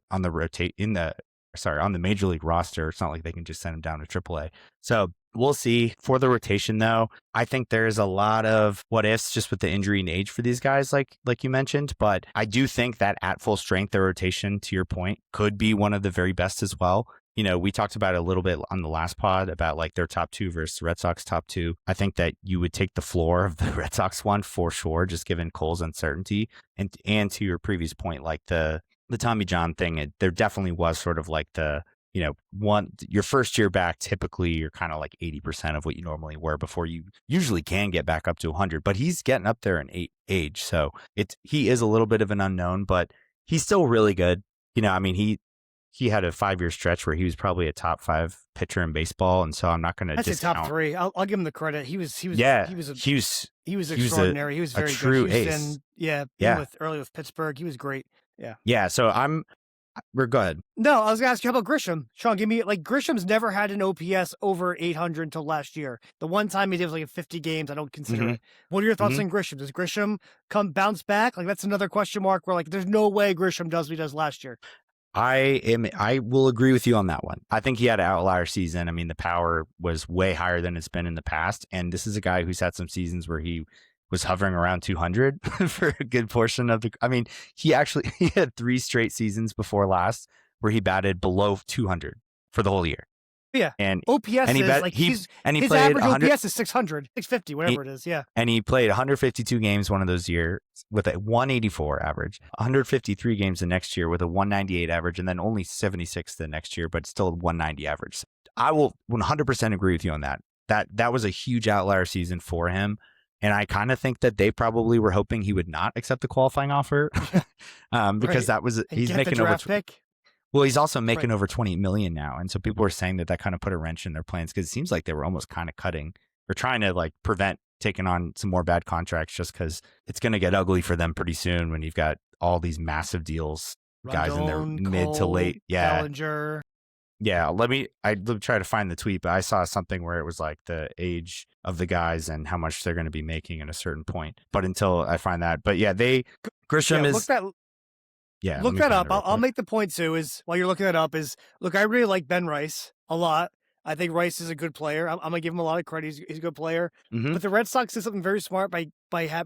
major league roster. It's not like they can just send them down to AAA. So we'll see. For the rotation, though, I think there's a lot of what ifs just with the injury and age for these guys, like you mentioned. But I do think that at full strength, their rotation, to your point, could be one of the very best as well. We talked about it a little bit on the last pod about like their top 2 versus the Red Sox top 2. I think that you would take the floor of the Red Sox one for sure, just given Cole's uncertainty. And to your previous point, like the Tommy John thing, there definitely was sort of like the, your first year back, typically you're kind of like 80% of what you normally were before you usually can get back up to 100, but he's getting up there in age. So he is a little bit of an unknown, but he's still really good. He had a 5-year stretch where he was probably a top 5 pitcher in baseball, and so I'm not going to discount. Top 3. I'll give him the credit. He was extraordinary. He was very true good. Ace. Early with Pittsburgh, he was great. Yeah. So we're good. No, I was going to ask you, how about Grisham? Sean, give me, like, Grisham's never had an OPS over 800 until last year. The one time he did was like 50 games. I don't consider it. What are your thoughts on Grisham? Does Grisham bounce back? Like, that's another question mark where, like, there's no way Grisham does what he does last year. I will agree with you on that one. I think he had an outlier season. I mean, the power was way higher than it's been in the past. And this is a guy who's had some seasons where he was hovering around 200 for a good portion of he had 3 straight seasons before last where he batted below 200 for the whole year. Yeah. And OPS his average OPS is 600, 650, whatever it is. Yeah. And he played 152 games one of those years with a 184 average, 153 games the next year with a 198 average, and then only 76 the next year, but still 190 average. I will 100% agree with you on that. That was a huge outlier season for him. And I kind of think that they probably were hoping he would not accept the qualifying offer because that was, he's making the draft pick. Well, he's also making over 20 million now. And so people were saying that kind of put a wrench in their plans because it seems like they were almost kind of cutting or trying to like prevent taking on some more bad contracts just because it's going to get ugly for them pretty soon when you've got all these massive deals, guys in their mid to late. Yeah. Bellinger. Yeah. I'd try to find the tweet, but I saw something where it was like the age of the guys and how much they're going to be making at a certain point. But until I find that, but yeah, Grisham is. Look that up. I'll make the point too is while you're looking that up look, I really like Ben Rice a lot. I think Rice is a good player. I'm gonna give him a lot of credit. He's a good player. Mm-hmm. But the Red Sox did something very smart by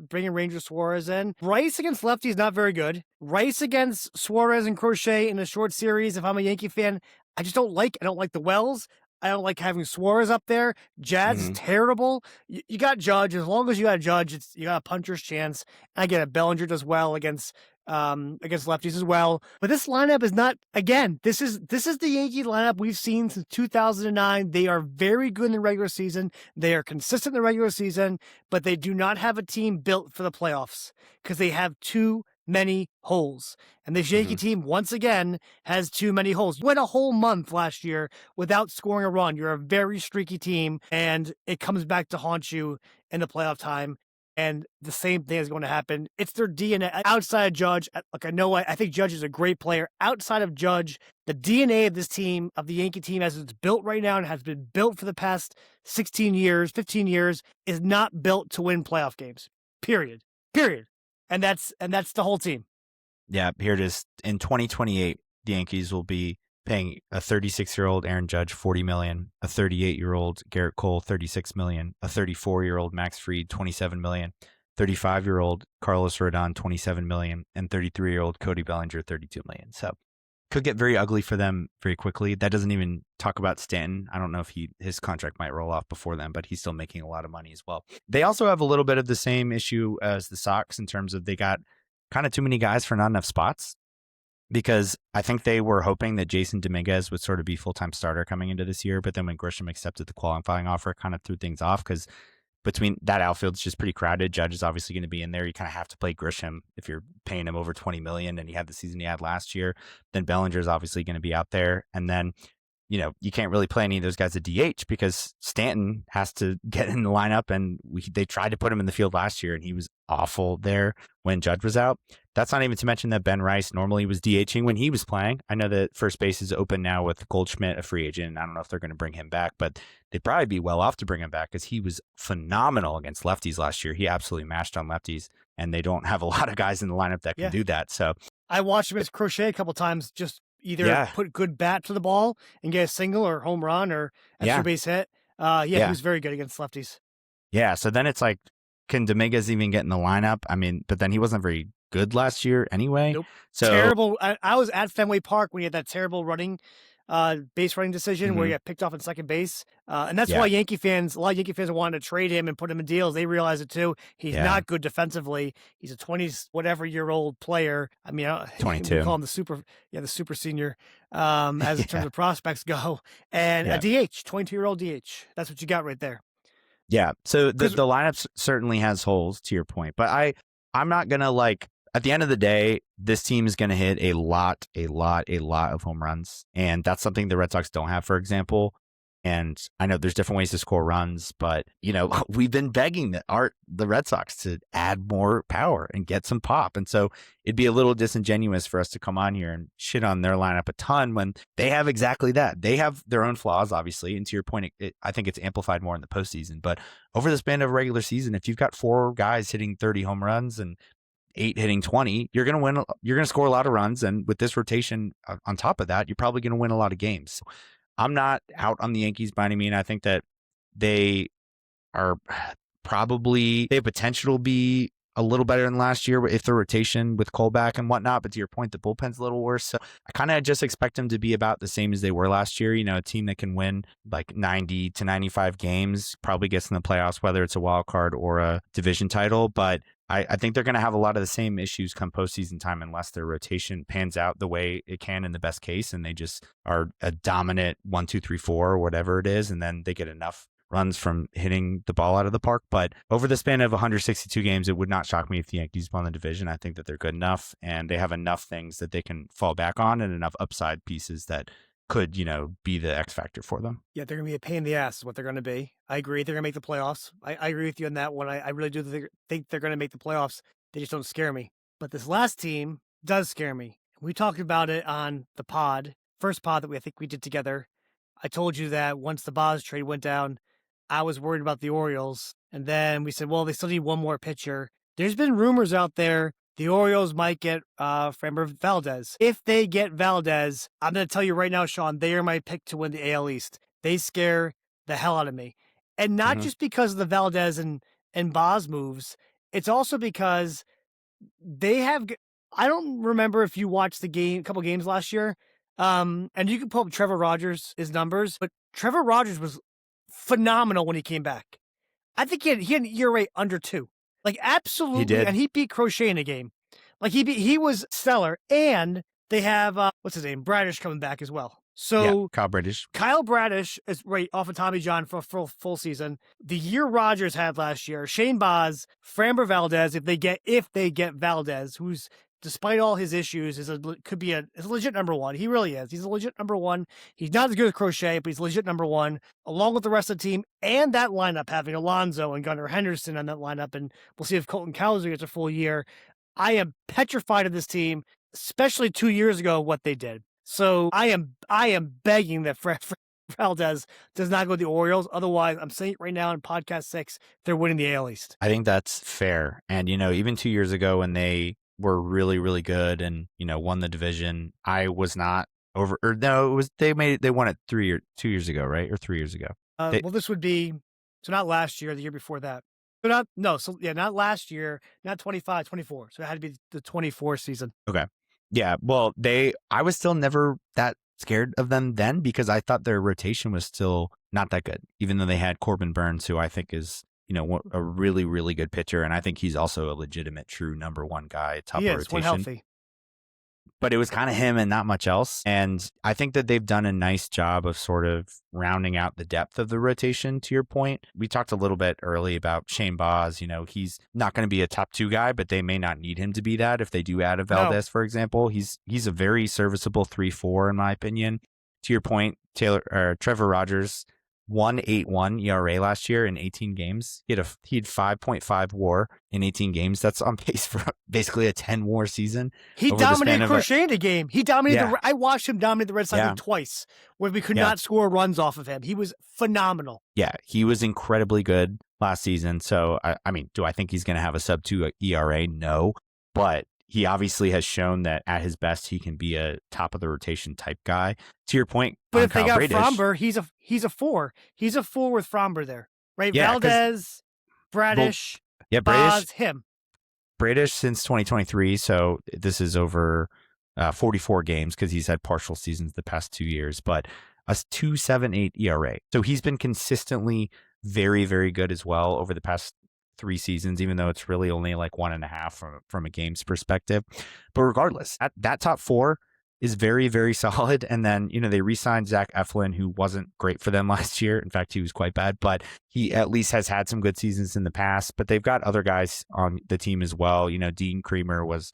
bringing Ranger Suarez in. Rice against lefties not very good. Rice against Suarez and Crochet in a short series. If I'm a Yankee fan, I just don't like. I don't like the Wells. I don't like having Suarez up there. Jazz is terrible. You got Judge. As long as you got Judge, you got a puncher's chance. And I get it. Bellinger does well against lefties as well. But this lineup is not, again, this is the Yankee lineup we've seen since 2009. They are very good in the regular season. They are consistent in the regular season, but they do not have a team built for the playoffs because they have too many holes. And this Yankee team, once again, has too many holes. You went a whole month last year without scoring a run. You're a very streaky team, and it comes back to haunt you in the playoff time. And the same thing is going to happen. It's their DNA. Outside of Judge, like I think Judge is a great player. Outside of Judge, the DNA of this team, of the Yankee team as it's built right now and has been built for the past 16 years, 15 years, is not built to win playoff games. Period. And that's the whole team. Yeah, here it is. In 2028, the Yankees will be paying a 36-year-old Aaron Judge $40 million, a 38-year-old Garrett Cole $36 million, a 34-year-old Max Fried $27 million, 35-year-old Carlos Rodon $27 million, and 33-year-old Cody Bellinger $32 million. So could get very ugly for them very quickly. That doesn't even talk about Stanton. I don't know if his contract might roll off before then, but he's still making a lot of money as well. They also have a little bit of the same issue as the Sox in terms of they got kind of too many guys for not enough spots. Because I think they were hoping that Jason Dominguez would sort of be full-time starter coming into this year. But then when Grisham accepted the qualifying offer, it kind of threw things off because between that outfield's just pretty crowded. Judge is obviously going to be in there. You kind of have to play Grisham if you're paying him over $20 million and he had the season he had last year. Then Bellinger is obviously going to be out there. And then, you can't really play any of those guys at DH because Stanton has to get in the lineup. And they tried to put him in the field last year and he was awful there when Judge was out. That's not even to mention that Ben Rice normally was DHing when he was playing. I know that first base is open now with Goldschmidt, a free agent. I don't know if they're going to bring him back, but they'd probably be well off to bring him back because he was phenomenal against lefties last year. He absolutely mashed on lefties, and they don't have a lot of guys in the lineup that can do that. So I watched him as Crochet a couple times, just either put good bat to the ball and get a single or home run or extra base hit. He was very good against lefties. Yeah, so then it's like, can Dominguez even get in the lineup? I mean, but then he wasn't very good last year anyway. Nope. So terrible. I was at Fenway Park when he had that terrible base running decision where he got picked off at second base. And that's why a lot of Yankee fans wanted to trade him and put him in deals. They realize it too. He's not good defensively. He's a 20-whatever-year-old player. I mean, 22. We call him the super senior as in terms of prospects go. And a DH, 22-year-old DH. That's what you got right there. Yeah. So the lineup certainly has holes to your point, but I'm not going to at the end of the day, this team is going to hit a lot of home runs. And that's something the Red Sox don't have, for example. And I know there's different ways to score runs, but we've been begging the Red Sox to add more power and get some pop. And so it'd be a little disingenuous for us to come on here and shit on their lineup a ton when they have exactly that. They have their own flaws, obviously. And to your point, I think it's amplified more in the postseason. But over the span of a regular season, if you've got 4 guys hitting 30 home runs and 8 hitting 20, you're going to win. You're going to score a lot of runs. And with this rotation on top of that, you're probably going to win a lot of games. I'm not out on the Yankees by any means. I think that they are they have potential to be a little better than last year if the rotation with Cole back and whatnot. But to your point, the bullpen's a little worse. So I kind of just expect them to be about the same as they were last year. A team that can win like 90 to 95 games, probably gets in the playoffs, whether it's a wild card or a division title. But I think they're going to have a lot of the same issues come postseason time unless their rotation pans out the way it can in the best case and they just are a dominant 1, 2, 3, 4 or whatever it is, and then they get enough runs from hitting the ball out of the park. But over the span of 162 games, it would not shock me if the Yankees won the division. I think that they're good enough and they have enough things that they can fall back on and enough upside pieces that could, be the X factor for them. Yeah, they're going to be a pain in the ass is what they're going to be. I agree. They're going to make the playoffs. I agree with you on that one. I really do think they're going to make the playoffs. They just don't scare me. But this last team does scare me. We talked about it on the first pod that I think we did together. I told you that once the Boz trade went down, I was worried about the Orioles. And then we said, well, they still need one more pitcher. There's been rumors out there the Orioles might get Framber Valdez. If they get Valdez, I'm going to tell you right now, Sean, they are my pick to win the AL East. They scare the hell out of me. And not just because of the Valdez and Boz moves. It's also because they have... I don't remember if you watched a couple games last year, and you can pull up Trevor Rogers' numbers, but Trevor Rogers was phenomenal when he came back. I think he had an ERA under 2. Like, absolutely. He did. And he beat Crochet in a game. Like, he was stellar. And they have, what's his name? Bradish coming back as well. So yeah, Kyle Bradish is right off of Tommy John for a full season. The year Rogers had last year, Shane Baz, Framber Valdez, if they get Valdez, who's, despite all his issues, is a legit number one. He really is. He's a legit number one. He's not as good as Crochet, but he's legit number one, along with the rest of the team. And that lineup, having Alonso and Gunnar Henderson on that lineup, and we'll see if Colton Cowser gets a full year. I am petrified of this team, especially 2 years ago, what they did. So I am begging that Valdez does not go to the Orioles. Otherwise, I'm saying it right now in podcast 6, they're winning the AL East. I think that's fair. And, even 2 years ago when they were really, really good and, won the division, I was not over, or no, it was, they won it 2 years ago, right? Or 3 years ago. Well, this would be, so not last year, the year before that. Not last year, not 25, 24. So it had to be the 24 season. Okay. Yeah. Well, I was still never that scared of them then because I thought their rotation was still not that good, even though they had Corbin Burns, who I think is, a really, really good pitcher. And I think he's also a legitimate, true number one guy, top of rotation. When healthy. But it was kind of him and not much else. And I think that they've done a nice job of sort of rounding out the depth of the rotation, to your point. We talked a little bit early about Shane Baz. He's not going to be a top 2 guy, but they may not need him to be that if they do add a Valdez, for example. He's a very serviceable 3-4, in my opinion. To your point, Trevor Rogers, 1.81 ERA last year in 18 games. He had 5.5 WAR in 18 games. That's on pace for basically a 10 WAR season. He dominated Crochet in a game. He dominated. I watched him dominate the Red Sox twice, where we could not score runs off of him. He was phenomenal. Yeah, he was incredibly good last season. So I mean, do I think he's going to have a sub 2 ERA? No, but he obviously has shown that at his best, he can be a top of the rotation type guy. To your point, but if they got Framber, he's a 4. He's a 4 with Framber there, right? Yeah, Valdez, Bradish, Baz, him. Bradish since 2023, so this is over 44 games because he's had partial seasons the past 2 years, but a 2.78 ERA. So he's been consistently very, very good as well over the past 3 seasons, even though it's really only like 1.5 from a game's perspective. But regardless, that top 4 is very, very solid. And then, they re-signed Zach Eflin, who wasn't great for them last year. In fact, he was quite bad, but he at least has had some good seasons in the past. But they've got other guys on the team as well. Dean Creamer was,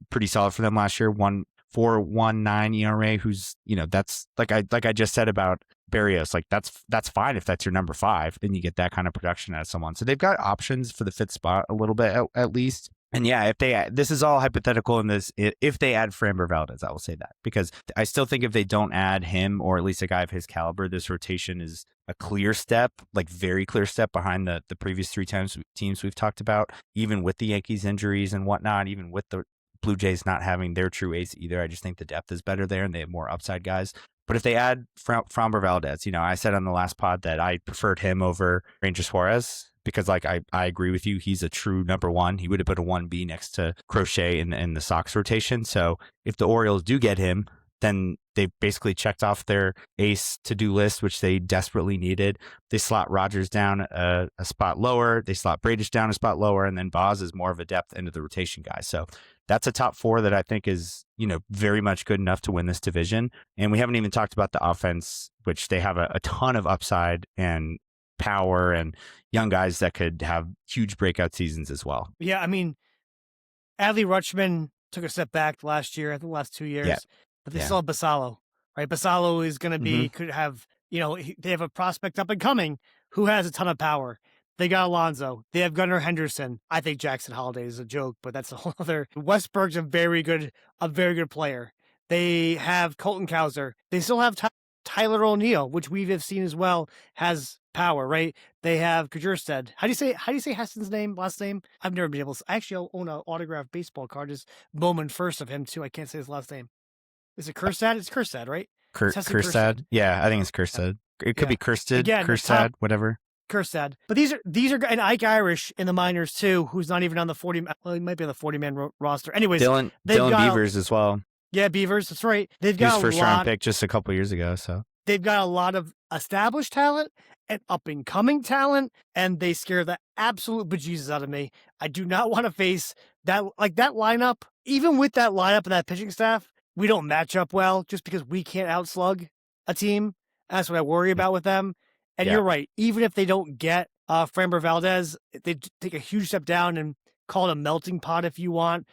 pretty solid for them last year. 1.49 ERA, who's, that's like I just said about Arias, like that's fine if that's your number 5, then you get that kind of production out of someone. So they've got options for the 5th spot a little bit at least. And yeah, this is all hypothetical if they add Framber Valdez, I will say that, because I still think if they don't add him, or at least a guy of his caliber, this rotation is a clear step, like very clear step behind the previous 3 teams we've talked about, even with the Yankees injuries and whatnot, even with the Blue Jays not having their true ace either. I just think the depth is better there and they have more upside guys. But if they add Framber Valdez, I said on the last pod that I preferred him over Ranger Suarez because, like, I agree with you. He's a true number 1. He would have put a 1B next to Crochet in the Sox rotation. So if the Orioles do get him, then they've basically checked off their ace to-do list, which they desperately needed. They slot Rogers down a spot lower. They slot Bradish down a spot lower. And then Baz is more of a depth into the rotation guy. So that's a top 4 that I think is, very much good enough to win this division. And we haven't even talked about the offense, which they have a ton of upside. And power and young guys that could have huge breakout seasons as well. Yeah, I mean, Adley Rutschman took a step back last year, I think the last 2 years, but they still have Basallo, right? Basallo is going to be, could have, they have a prospect up and coming who has a ton of power. They got Alonso. They have Gunnar Henderson. I think Jackson Holiday is a joke, but that's a whole other. Westberg's a very good player. They have Colton Cowser. They still have Tyler O'Neill, which we have seen as well, has power, right? They have Kjerstad. How do you say Heston's last name? I've never been able to. I actually own an autographed baseball card. Just Bowman first of him too. I can't say his last name. Is it Kjerstad? It's Kjerstad, right? Kjerstad. Yeah, I think it's Kjerstad. It could be Kjerstad, Kjerstad, whatever. Kjerstad. But these are and Ike Irish in the minors too, who's not even on the 40. Well, he might be on the 40-man roster. Anyways, Dylan Beavers as well. Yeah, Beavers. That's right. They've got first round pick just a couple years ago. So they've got a lot of established talent and up and coming talent, and they scare the absolute bejesus out of me. I do not want to face that lineup. Even with that lineup and that pitching staff, we don't match up well just because we can't outslug a team. That's what I worry about with them. And you're right. Even if they don't get Framber Valdez, they take a huge step down and call it a melting pot if you want.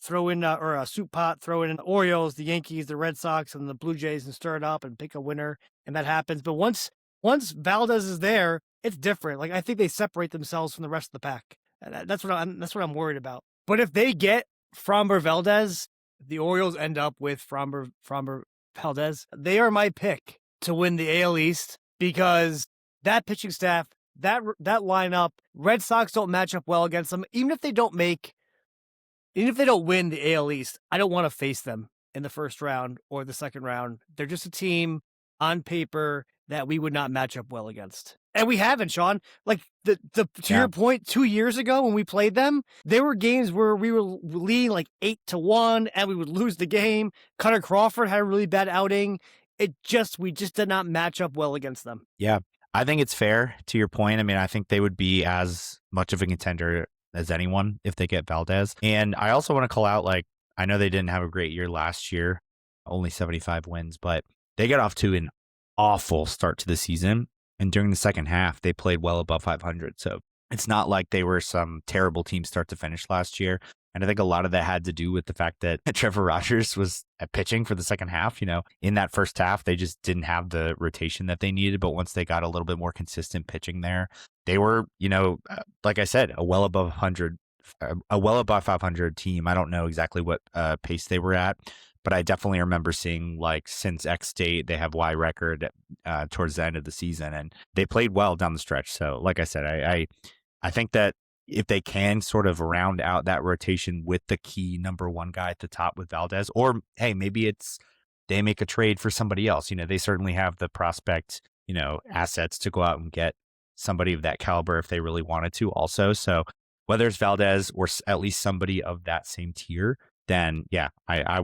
Throw in or a soup pot, throw in the Orioles, the Yankees, the Red Sox, and the Blue Jays and stir it up and pick a winner. And that happens. But once Valdez is there, it's different. Like, I think they separate themselves from the rest of the pack. That's what I'm worried about. But if they get Framber Valdez, the Orioles end up with Framber Valdez. They are my pick to win the AL East because that pitching staff, that lineup, Red Sox don't match up well against them. Even if they don't win the AL East, I don't want to face them in the first round or the second round. They're just a team on paper that we would not match up well against. And we haven't, Sean. Like to your point, 2 years ago when we played them, there were games where we were leading like 8-1 and we would lose the game. Cutter Crawford had a really bad outing. We just did not match up well against them. Yeah. I think it's fair to your point. I mean, I think they would be as much of a contender as anyone if they get Valdez. And I also want to call out, like, I know they didn't have a great year last year, only 75 wins, but they got off to an awful start to the season. And during the second half, they played well above 500. So it's not like they were some terrible team start to finish last year. And I think a lot of that had to do with the fact that Trevor Rogers was pitching for the second half. In that first half, they just didn't have the rotation that they needed. But once they got a little bit more consistent pitching there, they were, like I said, a well above 500 team. I don't know exactly what pace they were at, but I definitely remember seeing, like, since X date, they have Y record towards the end of the season, and they played well down the stretch. So, like I said, I think that if they can sort of round out that rotation with the key number one guy at the top with Valdez, or hey, maybe they make a trade for somebody else. They certainly have the prospect, assets to go out and get somebody of that caliber if they really wanted to also. So whether it's Valdez or at least somebody of that same tier, then yeah, I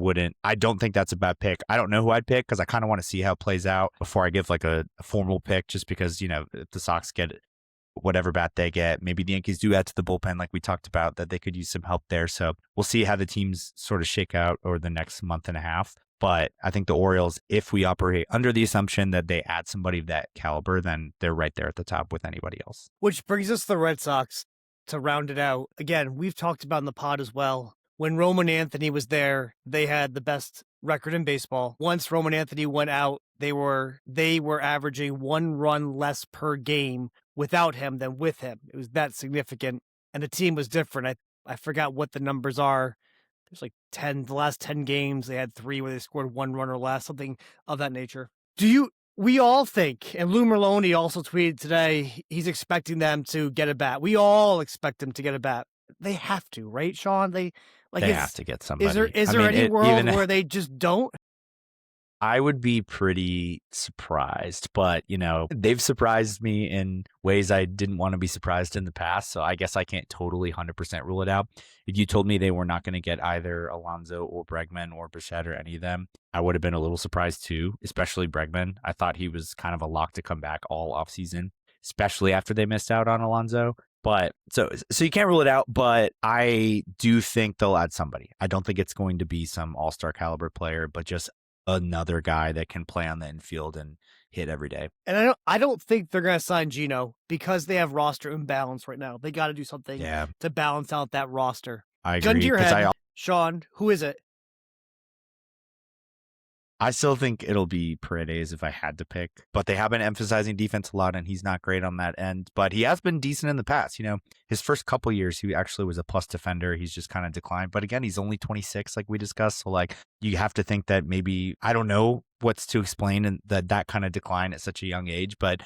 don't think that's a bad pick. I don't know who I'd pick because I kind of want to see how it plays out before I give like a formal pick, just because, if the Sox get whatever bat they get, maybe the Yankees do add to the bullpen like we talked about, that they could use some help there. So we'll see how the teams sort of shake out over the next month and a half. But I think the Orioles, if we operate under the assumption that they add somebody of that caliber, then they're right there at the top with anybody else. Which brings us to the Red Sox to round it out. Again, we've talked about in the pod as well. When Roman Anthony was there, they had the best record in baseball. Once Roman Anthony went out, they were averaging 1 run less per game without him than with him. It was that significant. And the team was different. I forgot what the numbers are. There's like the last 10 games, they had 3 where they scored 1 run or less, something of that nature. We all think, and Lou Merlone also tweeted today, he's expecting them to get a bat. We all expect them to get a bat. They have to, right, Sean? They have to get somebody. Is there any world where they just don't? I would be pretty surprised, but they've surprised me in ways I didn't want to be surprised in the past. So I guess I can't totally 100% rule it out. If you told me they were not going to get either Alonso or Bregman or Bichette or any of them, I would have been a little surprised too, especially Bregman. I thought he was kind of a lock to come back all offseason, especially after they missed out on Alonso. But so you can't rule it out, but I do think they'll add somebody. I don't think it's going to be some all-star caliber player, but just another guy that can play on the infield and hit every day. And I don't think they're going to sign Gino because they have roster imbalance right now. They got to do something to balance out that roster. I agree. Gun to your head, Sean, who is it? I still think it'll be Paredes if I had to pick, but they have been emphasizing defense a lot, and he's not great on that end, but he has been decent in the past. His first couple years, he actually was a plus defender. He's just kind of declined, but again, he's only 26, like we discussed. So you have to think that maybe, I don't know what's to explain in that kind of decline at such a young age, but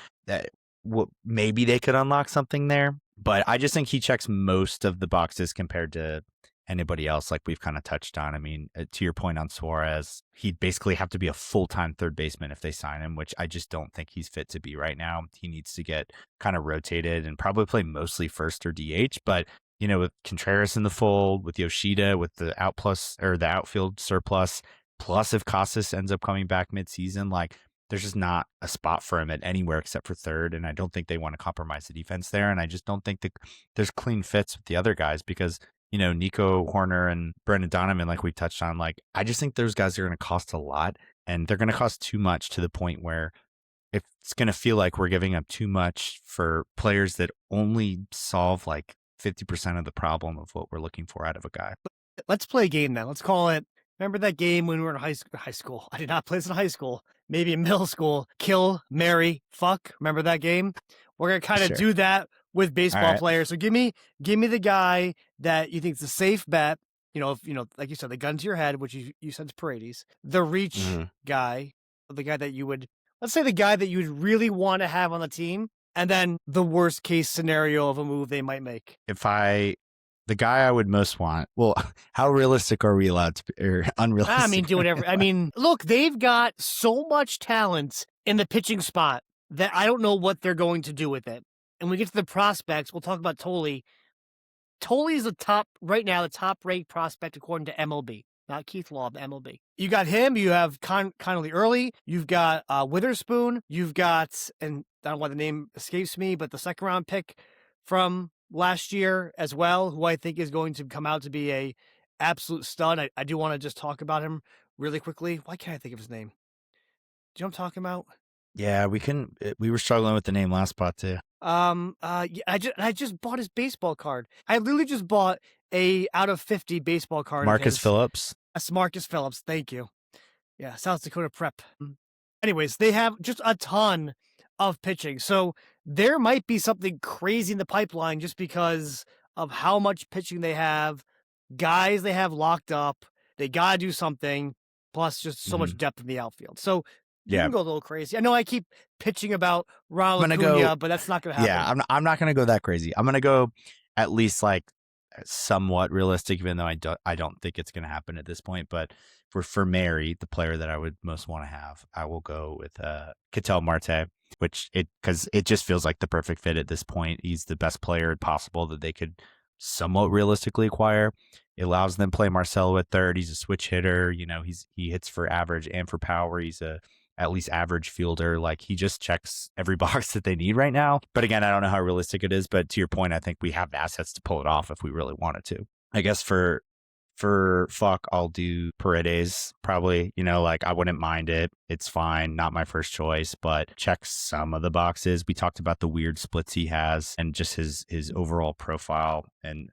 maybe they could unlock something there. But I just think he checks most of the boxes compared to anybody else, like we've kind of touched on. I mean, to your point on Suarez, he'd basically have to be a full-time third baseman if they sign him, which I just don't think he's fit to be right now. He needs to get kind of rotated and probably play mostly first or DH. But, with Contreras in the fold, with Yoshida, with the outfield surplus, plus if Casas ends up coming back midseason, there's just not a spot for him at anywhere except for third. And I don't think they want to compromise the defense there. And I just don't think there's clean fits with the other guys because Nico Horner and Brendan Donovan, like we touched on, I just think those guys are going to cost a lot, and they're going to cost too much to the point where it's going to feel like we're giving up too much for players that only solve 50% of the problem of what we're looking for out of a guy. Let's play a game then. Let's call it, remember that game when we were in high school? I did not play this in high school, maybe in middle school. Kill, marry, fuck. Remember that game? We're going to kind of do that with baseball players. So give me the guy that you think is a safe bet. Like you said, the gun to your head, which you said is Paredes. The reach guy, the guy that you would really want to have on the team, and then the worst case scenario of a move they might make. The guy I would most want. Well, how realistic are we allowed to be, or unrealistic? I mean, do whatever. I mean, look, they've got so much talent in the pitching spot that I don't know what they're going to do with it. And when we get to the prospects, we'll talk about Tolle. Tolle is the top-ranked prospect according to MLB, not Keith Law, but MLB. You got him. You have Connelly Early. You've got Witherspoon. You've got, and I don't know why the name escapes me, but the second-round pick from last year as well, who I think is going to come out to be a absolute stud. I do want to just talk about him really quickly. Why can't I think of his name? Do you know what I'm talking about? Yeah, we were struggling with the name last spot too. I just bought his baseball card. I literally just bought a out of 50 baseball card. Marcus Phillips. That's Marcus Phillips. Thank you. Yeah, South Dakota Prep. Anyways, they have just a ton of pitching. So there might be something crazy in the pipeline just because of how much pitching they have, guys they have locked up. They got to do something, plus just so much depth in the outfield. So you can go a little crazy. I know I keep pitching about Ronald Acuna, but that's not going to happen. Yeah, I'm not going to go that crazy. I'm going to go at least somewhat realistic, even though I don't think it's going to happen at this point. But for Mary, the player that I would most want to have, I will go with Ketel Marte, because it just feels like the perfect fit at this point. He's the best player possible that they could somewhat realistically acquire. It allows them to play Marcelo at third. He's a switch hitter. He hits for average and for power. He's a at least average fielder. He just checks every box that they need right now. But again, I don't know how realistic it is. But to your point, I think we have the assets to pull it off if we really wanted to. I guess for fuck, I'll do Paredes probably. I wouldn't mind it. It's fine. Not my first choice, but checks some of the boxes. We talked about the weird splits he has and just his overall profile, and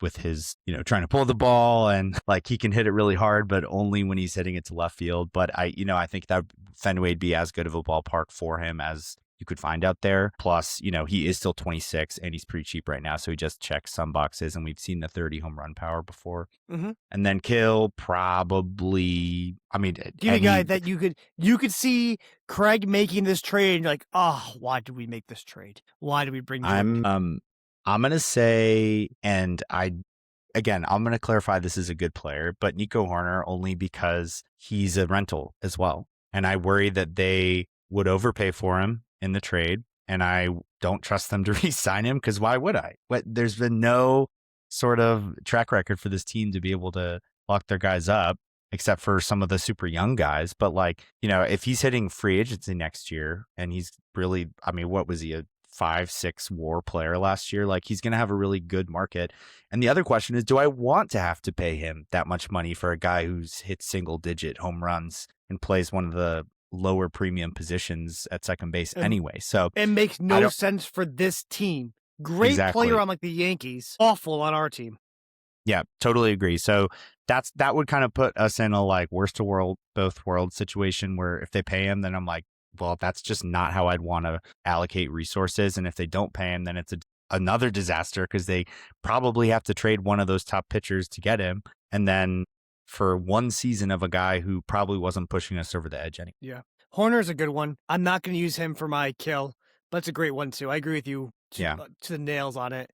with his, trying to pull the ball, and he can hit it really hard, but only when he's hitting it to left field. But I think that Fenway would be as good of a ballpark for him as you could find out there. Plus, he is still 26 and he's pretty cheap right now. So he just checks some boxes, and we've seen the 30 home run power before. And then Kill probably, give a guy that you could see Craig making this trade. And you're like, oh, why did we make this trade? Why did we bring I'm going to say, and I'm going to clarify this is a good player, but Nico Horner, only because he's a rental as well. And I worry that they would overpay for him in the trade, and I don't trust them to re-sign him, because why would I? But there's been no sort of track record for this team to be able to lock their guys up, except for some of the super young guys. But if he's hitting free agency next year, and he's really, what was he, a 5-6 WAR player last year? He's going to have a really good market. And the other question is, do I want to have to pay him that much money for a guy who's hit single digit home runs and plays one of the lower premium positions at second base anyway. So it makes no sense for this team. Great player on like the Yankees, awful on our team. Yeah, totally agree. So that would kind of put us in a like worst of both worlds situation where if they pay him, then I'm like, well, that's just not how I'd want to allocate resources. And if they don't pay him, then it's another disaster because they probably have to trade one of those top pitchers to get him. And then for one season of a guy who probably wasn't pushing us over the edge anyway. Yeah. Horner's a good one. I'm not going to use him for my kill, but it's a great one too. I agree with you to the nails on it.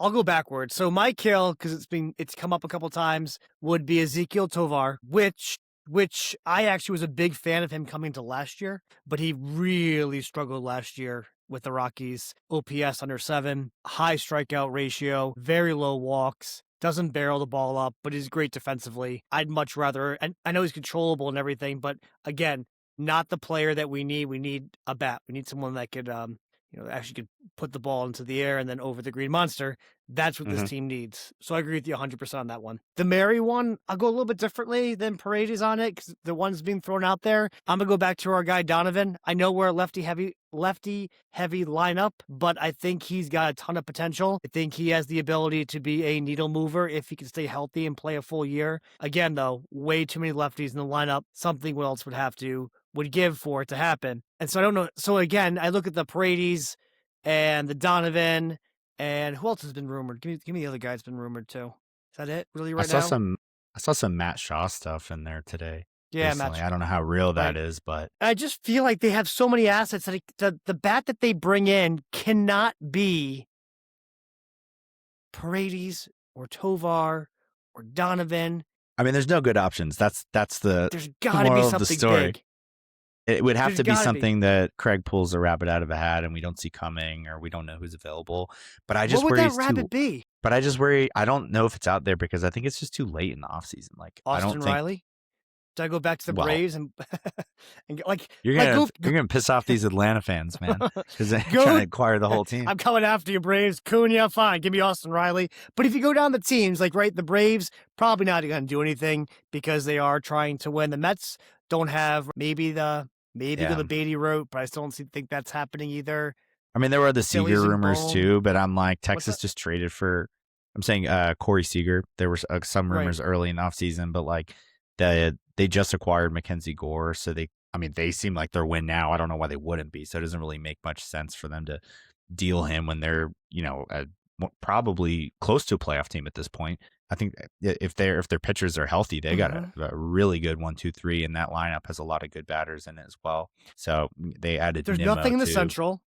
I'll go backwards. So my kill, because it's come up a couple times, would be Ezequiel Tovar, which I actually was a big fan of him coming to last year, but he really struggled last year with the Rockies. OPS under 7, high strikeout ratio, very low walks, doesn't barrel the ball up, but he's great defensively. I'd much rather, and I know he's controllable and everything, but again, not the player that we need. We need a bat. We need someone that could actually could put the ball into the air and then over the green monster. That's what this team needs. So I agree with you 100% on that one. The Mary one, I'll go a little bit differently than Paredes on it because the one's being thrown out there. I'm going to go back to our guy Donovan. I know we're a lefty heavy lineup, but I think he's got a ton of potential. I think he has the ability to be a needle mover if he can stay healthy and play a full year. Again, though, way too many lefties in the lineup. Something else would give for it to happen. And so I don't know. So again, I look at the Paredes and the Donovan and who else has been rumored? Give me the other guy that's been rumored too. Is that it really right now? I saw some Matt Shaw stuff in there today. Yeah, Matt Shaw. I don't know how real that is, but I just feel like they have so many assets that the bat that they bring in cannot be Paredes or Tovar or Donovan. I mean, there's no good options. That's the there's got to be something big. It would have to be something that Craig pulls a rabbit out of a hat and we don't see coming or we don't know who's available. But I just worry. What would that rabbit be? But I just worry. I don't know if it's out there because I think it's just too late in the offseason. Like Austin Riley? Did I go back to the Braves and like you're gonna piss off these Atlanta fans, man, because they're trying to acquire the whole team. I'm coming after you, Braves. Cunha, fine, give me Austin Riley. But if you go down the teams, like the Braves probably not going to do anything because they are trying to win. The Mets don't have maybe the Beatty route, but I still don't think that's happening either. I mean, there were the Seager rumors too, but I'm like, Texas just traded for. I'm saying Corey Seager. There were some rumors early in the offseason, but like they just acquired Mackenzie Gore, so they seem like they're win now. I don't know why they wouldn't be. So it doesn't really make much sense for them to deal him when they're probably close to a playoff team at this point. I think if their pitchers are healthy, they got a really good 1, 2, 3, and that lineup has a lot of good batters in it as well. So they added. There's Nimmo nothing in the too. Central,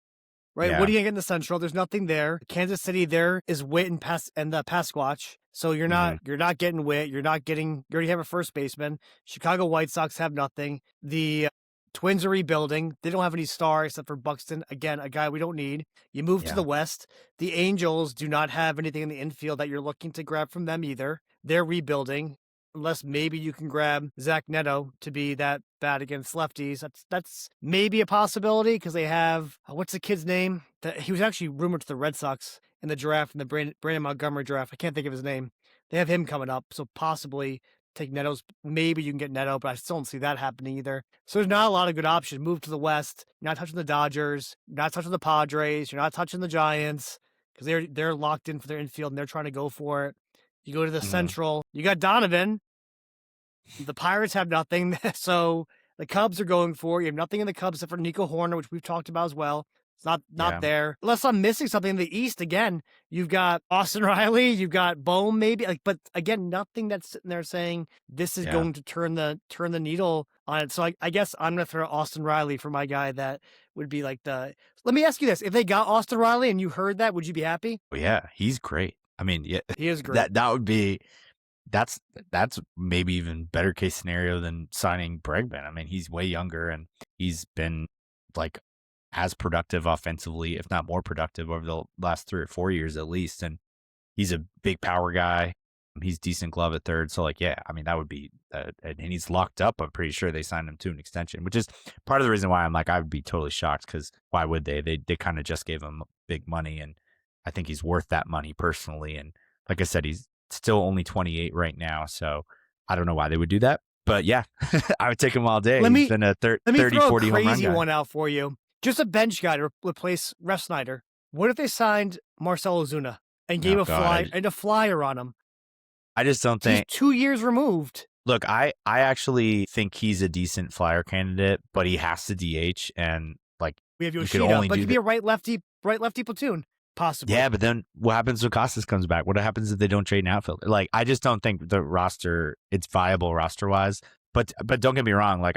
right? Yeah. What are you gonna get in the Central? There's nothing there. Kansas City there is Witt and Pasquatch. So you're not getting Witt. You already have a first baseman. Chicago White Sox have nothing. The Twins are rebuilding. They don't have any star except for Buxton. Again, a guy we don't need. You move to the West. The Angels do not have anything in the infield that you're looking to grab from them either. They're rebuilding. Unless maybe you can grab Zach Neto to be that bad against lefties. That's maybe a possibility because they have, what's the kid's name? He was actually rumored to the Red Sox in the draft, in the Brandon Montgomery draft. I can't think of his name. They have him coming up, so possibly take Neto's. Maybe you can get Neto, but I still don't see that happening either. So there's not a lot of good options. Move to the West. You're not touching the Dodgers. You're not touching the Padres. You're not touching the Giants because they're locked in for their infield and they're trying to go for it. You go to the Central. You got Donovan. The Pirates have nothing, so the Cubs are going for it. You have nothing in the Cubs except for Nico Horner, which we've talked about as well. It's not there. Unless I'm missing something in the East again. You've got Austin Riley, you've got Bohm maybe, but again, nothing that's sitting there saying this is going to turn the needle on it. So I guess I'm gonna throw Austin Riley for my guy. That would be like the. Let me ask you this: if they got Austin Riley and you heard that, would you be happy? Well, yeah, he's great. I mean, yeah, he is great. That would be. That's maybe even better case scenario than signing Bregman. I mean, he's way younger and he's been like as productive offensively, if not more productive over the last 3 or 4 years at least. And he's a big power guy. He's decent glove at third. So like, yeah, I mean, that would be, and he's locked up. I'm pretty sure they signed him to an extension, which is part of the reason why I'm like, I would be totally shocked because why would they? They kind of just gave him big money and I think he's worth that money personally. And like I said, he's still only 28 right now. So I don't know why they would do that, But yeah, I would take him all day. Let me He's been a 30, throw 40 a home run crazy guy. one out for you. Just a bench guy to replace Ref Snyder. What if they signed Marcell Ozuna and gave a flyer on him? I just don't think he's 2 years removed. Look, I actually think he's a decent flyer candidate, but he has to DH, and like we have Yoshida, but he'd be a right lefty platoon, possibly. Yeah, but then what happens when Costas comes back? What happens if they don't trade an outfielder? Like, I just don't think the roster it's viable roster wise. But don't get me wrong. Like,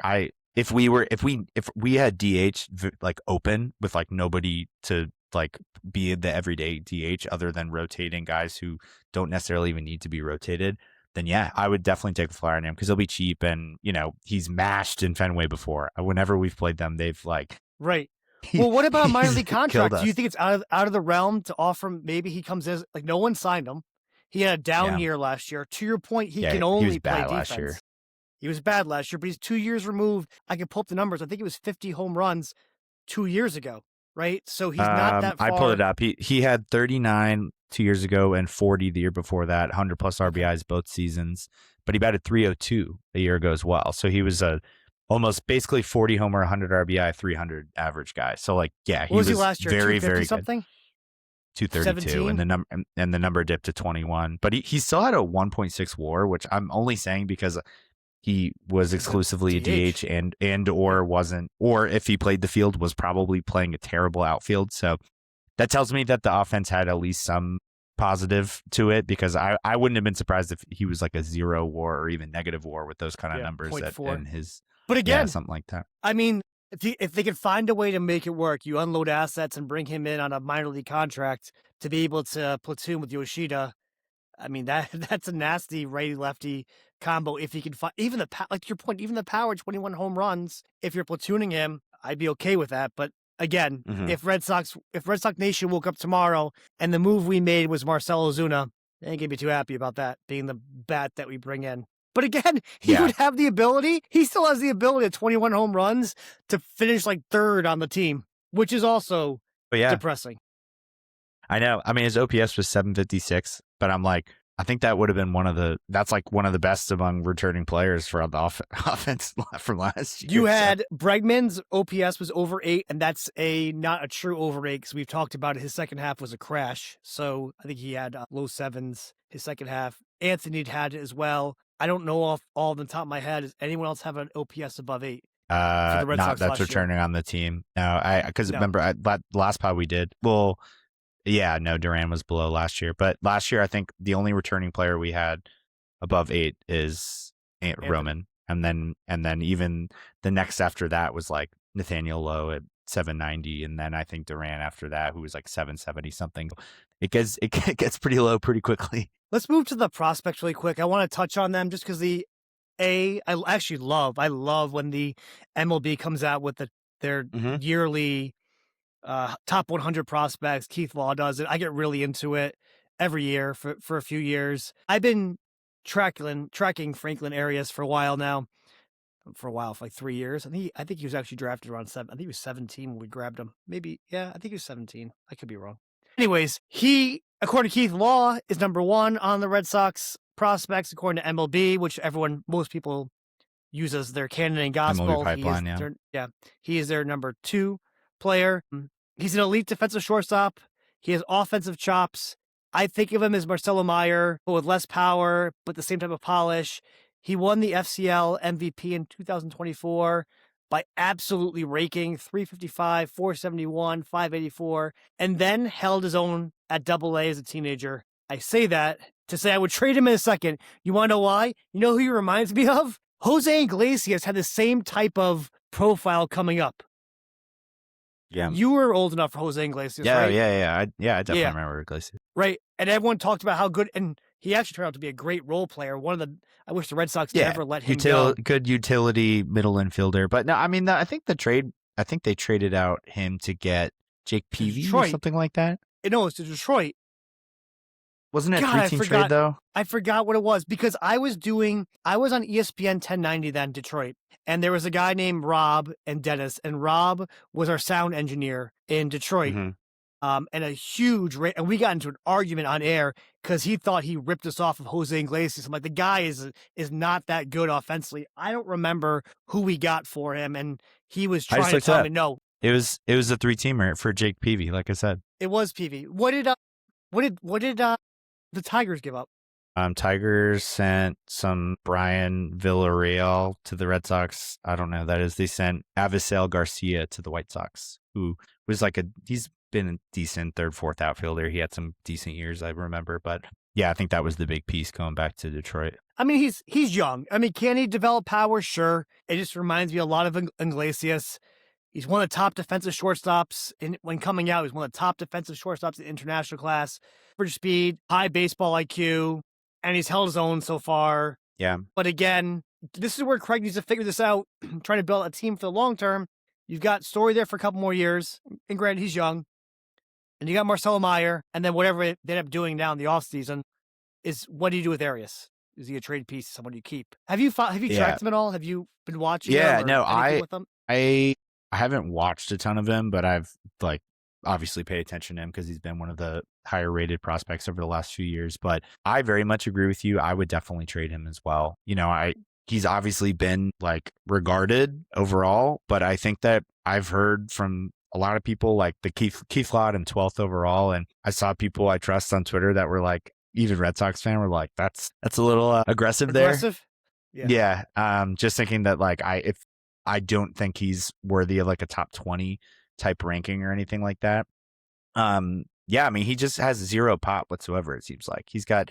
if we had DH like open with like nobody to like be the everyday DH other than rotating guys who don't necessarily even need to be rotated, then yeah, I would definitely take the flyer on him because he'll be cheap and, you know, he's mashed in Fenway before. Whenever we've played them, they've like... Right. Well, what about a minor league contract? Do you think it's out of the realm to offer him? Maybe he comes as, like, no one signed him. He had a down year last year. To your point, he can only play defense. Last year. He was bad last year, but he's 2 years removed. I can pull up the numbers. I think it was 50 home runs 2 years ago, right? So he's not that far. I pulled it up. He had 39 2 years ago and 40 the year before that, 100 plus RBIs both seasons, but he batted 302 a year ago as well. So he was a almost basically 40 homer, 100 RBI, 300 average guy. So like, yeah, he was last year? Very, very something? Good. 232 and the number dipped to 21, but he still had a 1.6 WAR, which I'm only saying because he was exclusively a DH and or wasn't, or if he played the field was probably playing a terrible outfield. So that tells me that the offense had at least some positive to it, because I wouldn't have been surprised if he was like a 0 WAR or even negative WAR with those kind of numbers in his. But again, something like that. I mean, if they could find a way to make it work, you unload assets and bring him in on a minor league contract to be able to platoon with Yoshida. I mean, that's a nasty righty-lefty combo. If he can find even like to your point, even the power 21 home runs, if you're platooning him, I'd be okay with that. But again, if Red Sox Nation woke up tomorrow and the move we made was Marcell Ozuna, they ain't gonna be too happy about that being the bat that we bring in. But again, he would have the ability. He still has the ability at 21 home runs to finish like third on the team, which is also depressing. I know. I mean, his OPS was 756, but I'm like, I think that would have been one of the best among returning players for the offense from last year. You had Bregman's OPS was over 8, and that's not a true over 8 because we've talked about it. His second half was a crash. So I think he had low 7s his second half. Anthony had it as well. I don't know off all the top of my head. Does anyone else have an OPS above 8? For the Red Sox that's returning on the team. No, remember last pod we did. Well, yeah, no, Duran was below last year, but last year I think the only returning player we had above 8 is Roman, and then even the next after that was like Nathaniel Lowe at 790, and then I think Duran after that, who was like 770 something. It gets pretty low pretty quickly. Let's move to the prospects really quick. I want to touch on them just because I love when the MLB comes out with their yearly top 100 prospects. Keith Law does it. I get really into it every year for a few years. I've been tracking Franklin Arias for a while now. For like 3 years. I think he was actually drafted around 7. I think he was 17 when we grabbed him. Maybe, yeah, I think he was 17. I could be wrong. Anyways, he, according to Keith Law, is number 1 on the Red Sox prospects, according to MLB, which most people use as their canon and gospel. MLB pipeline, he is their number 2 player. He's an elite defensive shortstop. He has offensive chops. I think of him as Marcelo Meyer, but with less power, but the same type of polish. He won the FCL MVP in 2024 by absolutely raking 355, 471, 584, and then held his own at AA as a teenager. I say that to say I would trade him in a second. You want to know why? You know who he reminds me of? Jose Iglesias had the same type of profile coming up. Yeah. You were old enough for Jose Iglesias, right? Yeah. I definitely remember Iglesias. Right. And everyone talked about how good, and he actually turned out to be a great role player. I wish the Red Sox never let him go. Good utility middle infielder. But no, I mean, I think they traded out him to get Jake Peavy or something like that. No, it's to Detroit. Wasn't it a 3-team trade though? I forgot what it was because I was on ESPN 1090 then, Detroit. And there was a guy named Rob and Dennis, and Rob was our sound engineer in Detroit. and a huge rate. And we got into an argument on air because he thought he ripped us off of Jose Iglesias. I'm like, the guy is not that good offensively. I don't remember who we got for him, and he was trying to tell me no. It was a 3-teamer for Jake Peavy, like I said. It was Peavy. What did the Tigers give up? Tigers sent some Brian Villarreal to the Red Sox. I don't know who that is. They sent Avisail Garcia to the White Sox, who was he's been a decent third, fourth outfielder. He had some decent years, I remember. But yeah, I think that was the big piece going back to Detroit. I mean, he's young. I mean, can he develop power? Sure. It just reminds me a lot of Iglesias. He's one of the top defensive shortstops when coming out. He's one of the top defensive shortstops in international class. Average speed, high baseball IQ, and he's held his own so far. Yeah. But again, this is where Craig needs to figure this out, trying to build a team for the long term. You've got Story there for a couple more years, and granted, he's young. And you got Marcelo Meyer, and then whatever they end up doing now in the offseason is what do you do with Arias? Is he a trade piece, someone you keep? Have you tracked him at all? Have you been watching him? No, with him? I haven't watched a ton of him, but I've obviously paid attention to him because he's been one of the higher rated prospects over the last few years. But I very much agree with you. I would definitely trade him as well. He's obviously been regarded overall, but I think that I've heard from a lot of people like the Keith Law and 12th overall. And I saw people I trust on Twitter that were even Red Sox fan were like, that's a little aggressive there. Yeah. Just thinking that I don't think he's worthy of a top 20 type ranking or anything like that. Yeah, I mean, he just has zero pop whatsoever, it seems like. He's got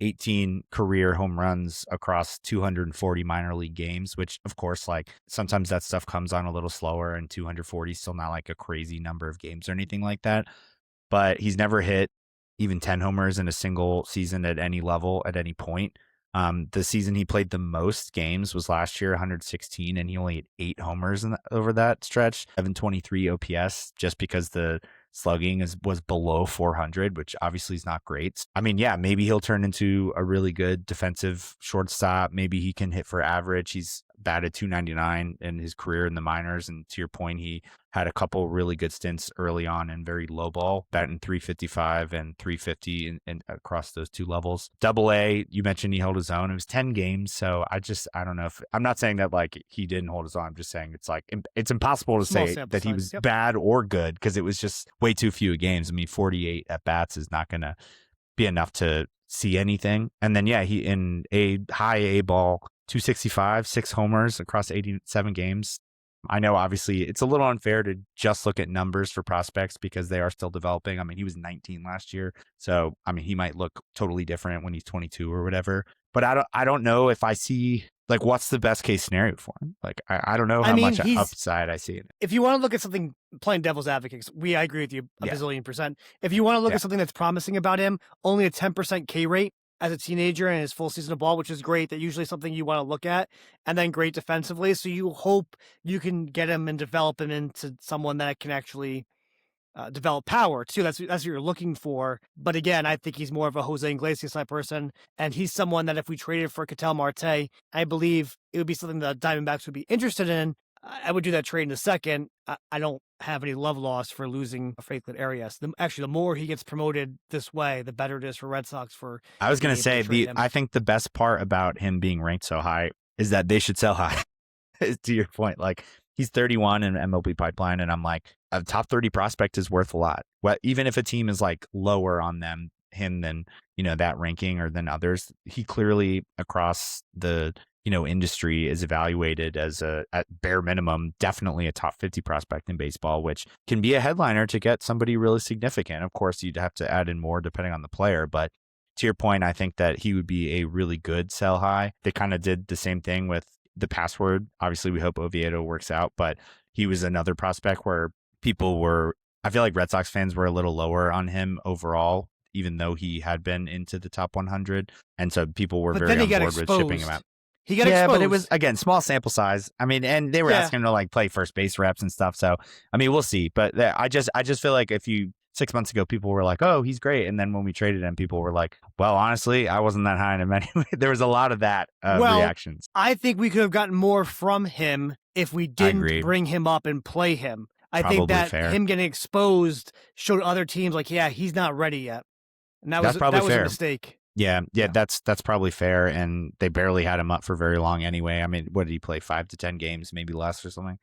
18 career home runs across 240 minor league games, which of course, sometimes that stuff comes on a little slower, and 240 is still not a crazy number of games or anything like that. But he's never hit even 10 homers in a single season at any level at any point. The season he played the most games was last year, 116, and he only hit 8 homers over that stretch, 723 OPS, just because the slugging was below 400, which obviously is not great. I mean, yeah, maybe he'll turn into a really good defensive shortstop. Maybe he can hit for average. He's batted 299 in his career in the minors. And to your point, he had a couple really good stints early on in very low ball, batting 355 and 350 and across those two levels. AA, you mentioned he held his own. It was 10 games. So I don't know if I'm not saying that he didn't hold his own. I'm just saying it's impossible to say that he was bad or good because it was just way too few games. I mean, 48 at bats is not going to be enough to see anything. And then, yeah, he in a high A ball, 265, 6 homers across 87 games. I know obviously it's a little unfair to just look at numbers for prospects because they are still developing. I mean, he was 19 last year. So, I mean, he might look totally different when he's 22 or whatever. But I don't know if I see what's the best case scenario for him. I don't know how much upside I see in it. If you want to look at something, playing devil's advocate, I agree with you a bazillion percent. If you want to look at something that's promising about him, only a 10% K rate as a teenager and his full season of ball, which is great. That usually something you want to look at, and then great defensively. So you hope you can get him and develop him into someone that can actually develop power too. That's what you're looking for. But again, I think he's more of a Jose Iglesias type person, and he's someone that if we traded for Ketel Marte, I believe it would be something that Diamondbacks would be interested in. I would do that trade in a second. I don't have any love lost for losing Franklin Arias. Actually, the more he gets promoted this way, the better it is for Red Sox. I was going to say, I think the best part about him being ranked so high is that they should sell high. To your point, he's 31 in MLB pipeline, and I'm a top 30 prospect is worth a lot. Even if a team is lower on him than that ranking or than others, he clearly across the industry is evaluated as at bare minimum, definitely a top 50 prospect in baseball, which can be a headliner to get somebody really significant. Of course, you'd have to add in more depending on the player. But to your point, I think that he would be a really good sell high. They kind of did the same thing with the password. Obviously, we hope Oviedo works out, but he was another prospect where I feel like Red Sox fans were a little lower on him overall, even though he had been into the top 100. And so people were very on board with shipping him out. He got exposed. But it was, again, small sample size. I mean, and they were asking him to play first base reps and stuff. So, I mean, we'll see. But I just feel like 6 months ago, people were like, oh, he's great. And then when we traded him, people were like, well, honestly, I wasn't that high on him anyway. There was a lot of that reactions. I think we could have gotten more from him if we didn't bring him up and play him. I think Probably that fair. him getting exposed showed other teams like, yeah, he's not ready yet. And That's probably that was fair. a mistake. Yeah, Yeah. that's probably fair. And they barely had him up for very long anyway. I mean, what did he play? 5 to 10 games, maybe less or something.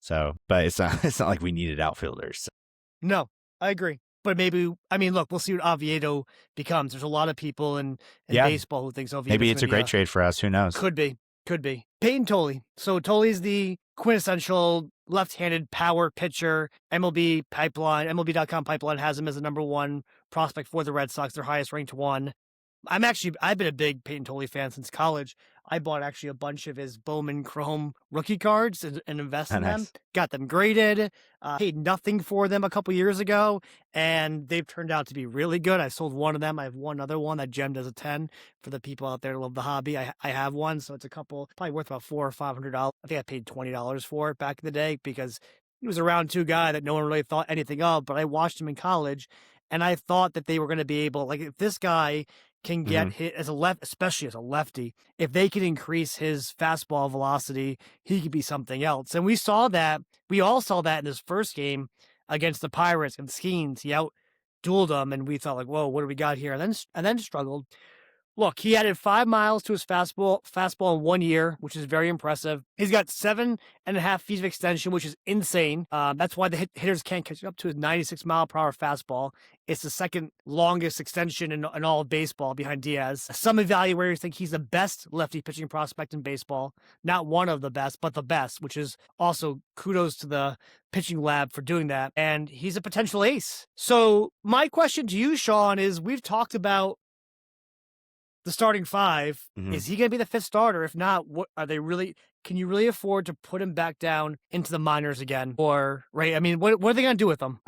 So, but it's not like we needed outfielders. No, I agree. But maybe, I mean, look, we'll see what Oviedo becomes. There's a lot of people in Yeah. baseball who thinks Oviedo Maybe it's a great trade for us. Who knows? Could be. Peyton Tolle. So Tolle's the quintessential left-handed power pitcher. MLB.com pipeline has him as the number one prospect for the Red Sox, their highest ranked one. I've been a big Peyton Tolle fan since college. I bought actually a bunch of his Bowman Chrome rookie cards and invested in them. Got them graded, paid nothing for them a couple years ago, and they've turned out to be really good. I sold one of them. I have one other one that gemmed as a 10 for the people out there who love the hobby. I have one, so it's a couple, probably worth about $400 or $500. I think I paid $20 for it back in the day because he was a round two guy that no one really thought anything of, but I watched him in college, and I thought that they were going to be able, like, if this guy can get hit as especially as a lefty, if they can increase his fastball velocity, he could be something else. And we all saw that in his first game against the Pirates and Skeens. He out-dueled them, and we thought, like, whoa, what do we got here? And then struggled. Look, he added 5 miles to his fastball in 1 year, which is very impressive. He's got 7.5 feet of extension, which is insane. That's why the hitters can't catch up to his 96-mile-per-hour fastball. It's the second longest extension in all of baseball behind Diaz. Some evaluators think he's the best lefty pitching prospect in baseball. Not one of the best, but the best, which is also kudos to the pitching lab for doing that. And he's a potential ace. So my question to you, Sean, is we've talked about the starting five. Is he going to be the fifth starter? If not, what are they really? Can you really afford to put him back down into the minors again? Or, right? I mean, what are they going to do with him?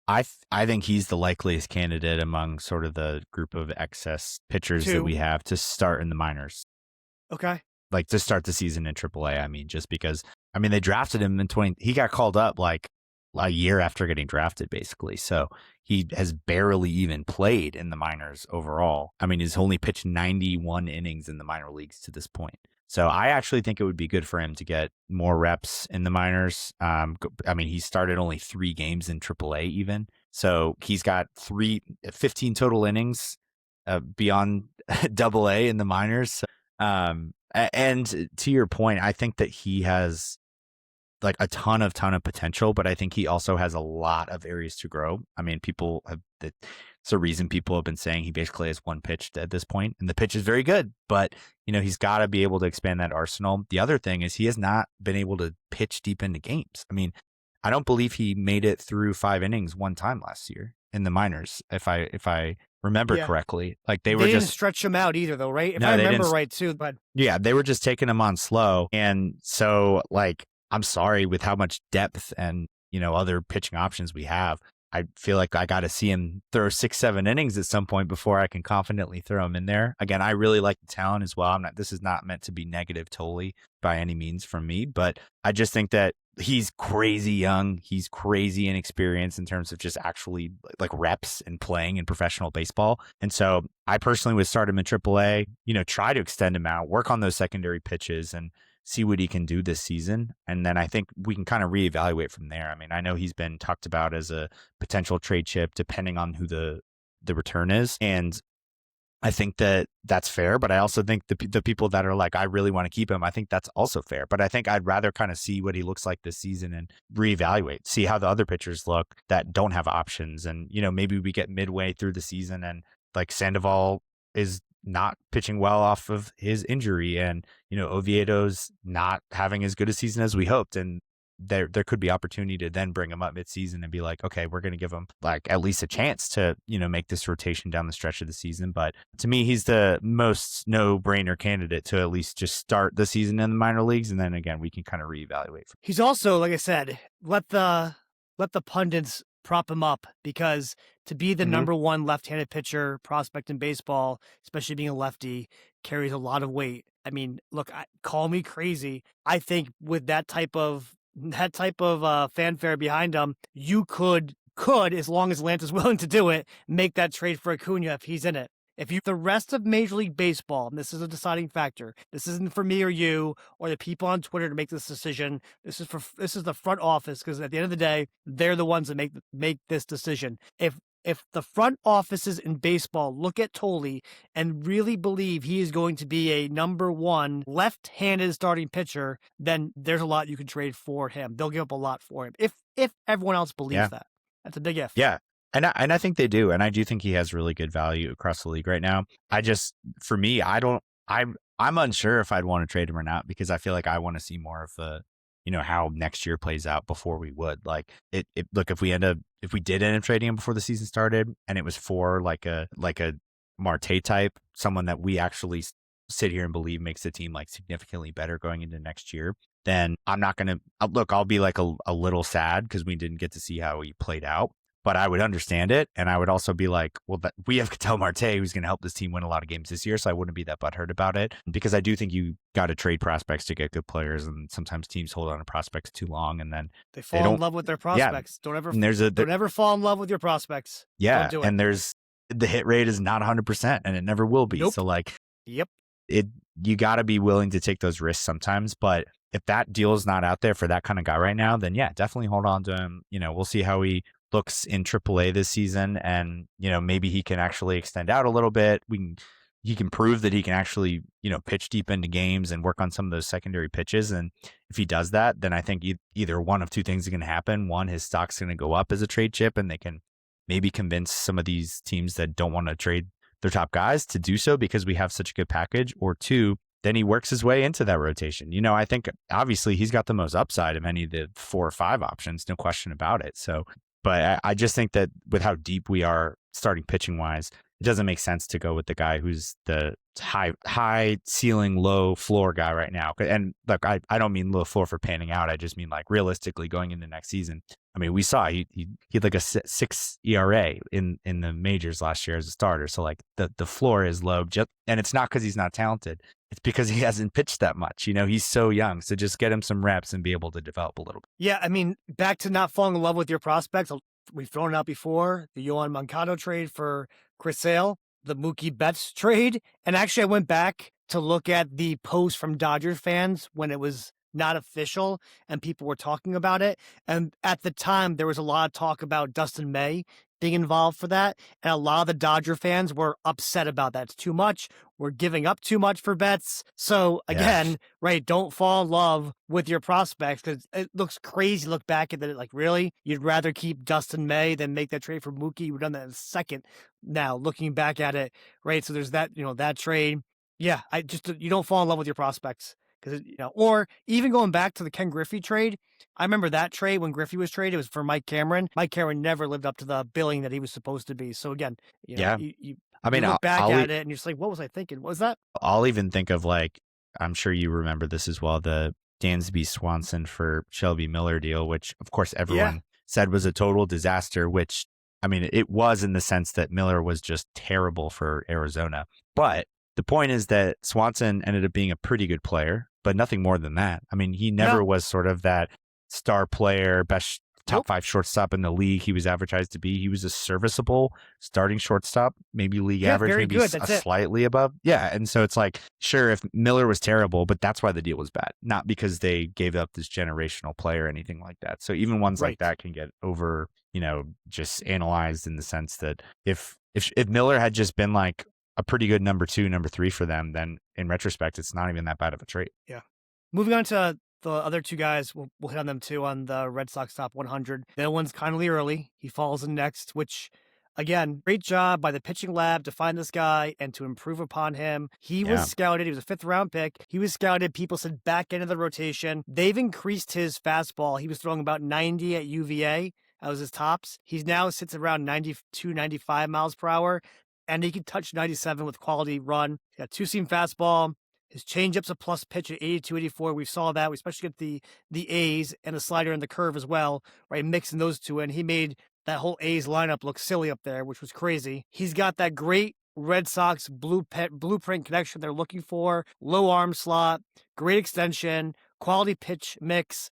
I think he's the likeliest candidate among sort of the group of excess pitchers that we have to start in the minors. Okay. Like to start the season in AAA. I mean, just because, I mean, they drafted him in he got called up like a year after getting drafted, basically. So he has barely even played in the minors overall. I mean, he's only pitched 91 innings in the minor leagues to this point. So I actually think it would be good for him to get more reps in the minors. I mean, he started only 3 games in AAA even. So he's got 15 total innings beyond AA in the minors. And to your point, I think that he has like a ton of potential, but I think he also has a lot of areas to grow. I mean, it's a reason people have been saying he basically has one pitch at this point, and the pitch is very good, but he's got to be able to expand that arsenal. The other thing is he has not been able to pitch deep into games. I mean, I don't believe he made it through 5 innings one time last year in the minors, if I remember correctly. Like they didn't stretch him out either, though, right? If I remember right too, but yeah, they were just taking him on slow, and so like, I'm sorry, with how much depth and, other pitching options we have, I feel like I got to see him throw 6-7 innings at some point before I can confidently throw him in there. Again, I really like the talent as well. This is not meant to be negative Tolle by any means from me, but I just think that he's crazy young. He's crazy inexperienced in terms of just actually like reps and playing in professional baseball. And so I personally would start him in AAA, try to extend him out, work on those secondary pitches and see what he can do this season. And then I think we can kind of reevaluate from there. I mean, I know he's been talked about as a potential trade chip depending on who the return is. And I think that that's fair, but I also think the people that are like, I really want to keep him, I think that's also fair. But I think I'd rather kind of see what he looks like this season and reevaluate, see how the other pitchers look that don't have options. And, maybe we get midway through the season and like Sandoval is not pitching well off of his injury, and Oviedo's not having as good a season as we hoped, and there could be opportunity to then bring him up midseason and be like, okay, we're going to give him like at least a chance to make this rotation down the stretch of the season. But to me, he's the most no-brainer candidate to at least just start the season in the minor leagues, and then again we can kind of reevaluate. He's also, like I said, let the pundits prop him up, because to be the number one left-handed pitcher prospect in baseball, especially being a lefty, carries a lot of weight. I mean, look, call me crazy. I think with that type of fanfare behind him, you could, as long as Lanta's willing to do it, make that trade for Acuna if he's in it. If you, the rest of Major League Baseball, and this is a deciding factor, this isn't for me or you or the people on Twitter to make this decision. This is the front office, because at the end of the day, they're the ones that make this decision. If the front offices in baseball look at Tolle and really believe he is going to be a number one left-handed starting pitcher, then there's a lot you can trade for him. They'll give up a lot for him if everyone else believes that. That's a big if. Yeah. And I think they do. And I do think he has really good value across the league right now. For me, I'm unsure if I'd want to trade him or not, because I feel like I want to see more of the, how next year plays out before we would. Like look, if we did end up trading him before the season started and it was for like a Marte type, someone that we actually sit here and believe makes the team like significantly better going into next year, then I'm not going to look, I'll be like a little sad because we didn't get to see how he played out. But I would understand it. And I would also be like, well, we have Ketel Marte, who's going to help this team win a lot of games this year. So I wouldn't be that butthurt about it, because I do think you got to trade prospects to get good players. And sometimes teams hold on to prospects too long, and then they fall in love with their prospects. Yeah. Don't ever fall in love with your prospects. Yeah. Don't do and the hit rate is not 100%, and it never will be. Nope. So like, yep. You got to be willing to take those risks sometimes. But if that deal is not out there for that kind of guy right now, then yeah, definitely hold on to him. We'll see how he looks in AAA this season, and maybe he can actually extend out a little bit. He can prove that he can actually pitch deep into games and work on some of those secondary pitches. And if he does that, then I think either one of two things are going to happen. One, his stock's going to go up as a trade chip, and they can maybe convince some of these teams that don't want to trade their top guys to do so because we have such a good package. Or two, then he works his way into that rotation. I think obviously he's got the most upside of any of the 4 or 5 options, no question about it. So, but I just think that with how deep we are starting pitching wise, it doesn't make sense to go with the guy who's the high ceiling, low floor guy right now. And look, I don't mean low floor for panning out. I just mean like realistically going into next season. I mean, we saw he had like a 6 ERA in the majors last year as a starter. So like the floor is low, and it's not because he's not talented. It's because he hasn't pitched that much. He's so young. So just get him some reps and be able to develop a little bit. Yeah, I mean, back to not falling in love with your prospects. We've thrown it out before. The Yohan Moncada trade for Chris Sale, the Mookie Betts trade. And actually, I went back to look at the post from Dodgers fans when it was not official and people were talking about it. And at the time, there was a lot of talk about Dustin May being involved for that. And a lot of the Dodger fans were upset about that. It's too much. We're giving up too much for Betts. So again, right, don't fall in love with your prospects, because it looks crazy. Look back at it, like, really? You'd rather keep Dustin May than make that trade for Mookie? You've done that in a second now, looking back at it, right? So there's that, that trade. Yeah, you don't fall in love with your prospects. Because, or even going back to the Ken Griffey trade, I remember that trade when Griffey was traded, it was for Mike Cameron. Mike Cameron never lived up to the billing that he was supposed to be. So again, you look back at it and you're just like, what was I thinking? What was that? I'll even think of, like, I'm sure you remember this as well, the Dansby Swanson for Shelby Miller deal, which of course everyone said was a total disaster, which, I mean, it was in the sense that Miller was just terrible for Arizona. But the point is that Swanson ended up being a pretty good player, but nothing more than that. I mean, he never was sort of that star player, best top 5 shortstop in the league he was advertised to be. He was a serviceable starting shortstop, maybe league average, maybe slightly above. Yeah. And so it's like, sure, if Miller was terrible, but that's why the deal was bad, not because they gave up this generational player or anything like that. So even ones like that can get over, just analyzed in the sense that if Miller had just been like a pretty good number 2, number 3 for them, then in retrospect, it's not even that bad of a trade. Yeah. Moving on to the other 2 guys, we'll hit on them too on the Red Sox top 100. The other one's Connelly Early. He falls in next, which, again, great job by the pitching lab to find this guy and to improve upon him. He was scouted. He was a 5th round pick. He was scouted. People said back end of the rotation. They've increased his fastball. He was throwing about 90 at UVA. That was his tops. He now sits around 92, 95 miles per hour. And he can touch 97 with quality run. He got 2-seam fastball. His changeup's a plus pitch at 82, 84. We saw that. We especially get the A's and a slider in the curve as well, right? Mixing those two in. He made that whole A's lineup look silly up there, which was crazy. He's got that great Red Sox blueprint connection they're looking for. Low arm slot, great extension, quality pitch mix.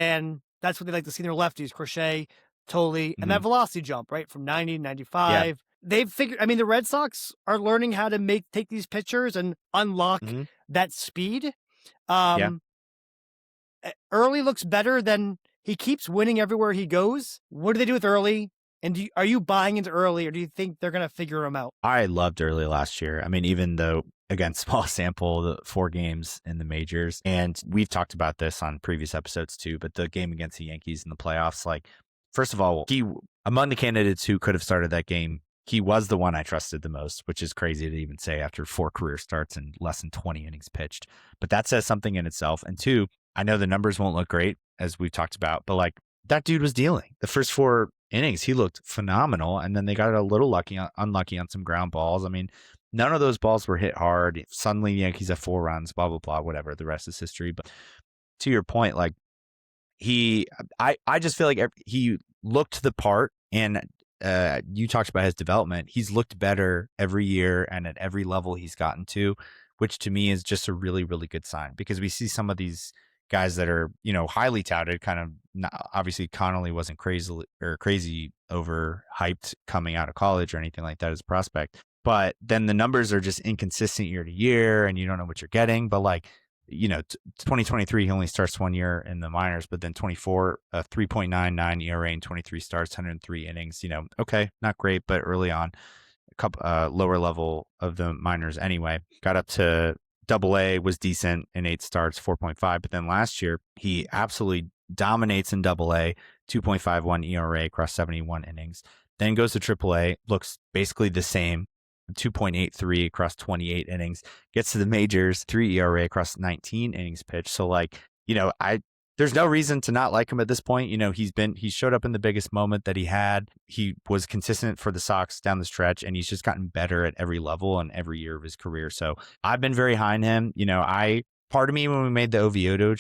And that's what they like to see in their lefties, Crochet, Tolle, and that velocity jump, right? From 90 to 95. they've figured, I mean, the Red Sox are learning how to take these pitchers and unlock that speed. Early looks better than he keeps winning everywhere he goes. What do they do with Early? And are you buying into Early, or do you think they're going to figure him out? I loved Early last year. I mean, even though, again, small sample, the 4 games in the majors. And we've talked about this on previous episodes too, but the game against the Yankees in the playoffs, like, first of all, he, among the candidates who could have started that game, he was the one I trusted the most, which is crazy to even say after 4 career starts and less than 20 innings pitched. But that says something in itself. And 2, I know the numbers won't look great, as we've talked about, but like, that dude was dealing. The first 4 innings, he looked phenomenal. And then they got a little unlucky on some ground balls. I mean, none of those balls were hit hard. Suddenly, Yankees have 4 runs, blah, blah, blah, whatever. The rest is history. But to your point, like, I just feel like he looked the part, and you talked about his development. He's looked better every year and at every level he's gotten to, which to me is just a really, really good sign, because we see some of these guys that are, highly touted, kind of not, obviously Connelly wasn't crazy overhyped coming out of college or anything like that as a prospect. But then the numbers are just inconsistent year to year, and you don't know what you're getting. But like, 2023, he only starts 1 year in the minors, but then 24, 3.99 ERA in 23 starts, 103 innings. Okay, not great, but early on, a couple lower level of the minors anyway. Got up to AA, was decent in 8 starts, 4.5. But then last year, he absolutely dominates in AA, 2.51 ERA across 71 innings. Then goes to AAA, looks basically the same, 2.83 across 28 innings, gets to the majors, 3 ERA across 19 innings pitched. So like, there's no reason to not like him at this point. He showed up in the biggest moment that he had. He was consistent for the Sox down the stretch, and he's just gotten better at every level and every year of his career. So I've been very high on him. Part of me, when we made the Oviedo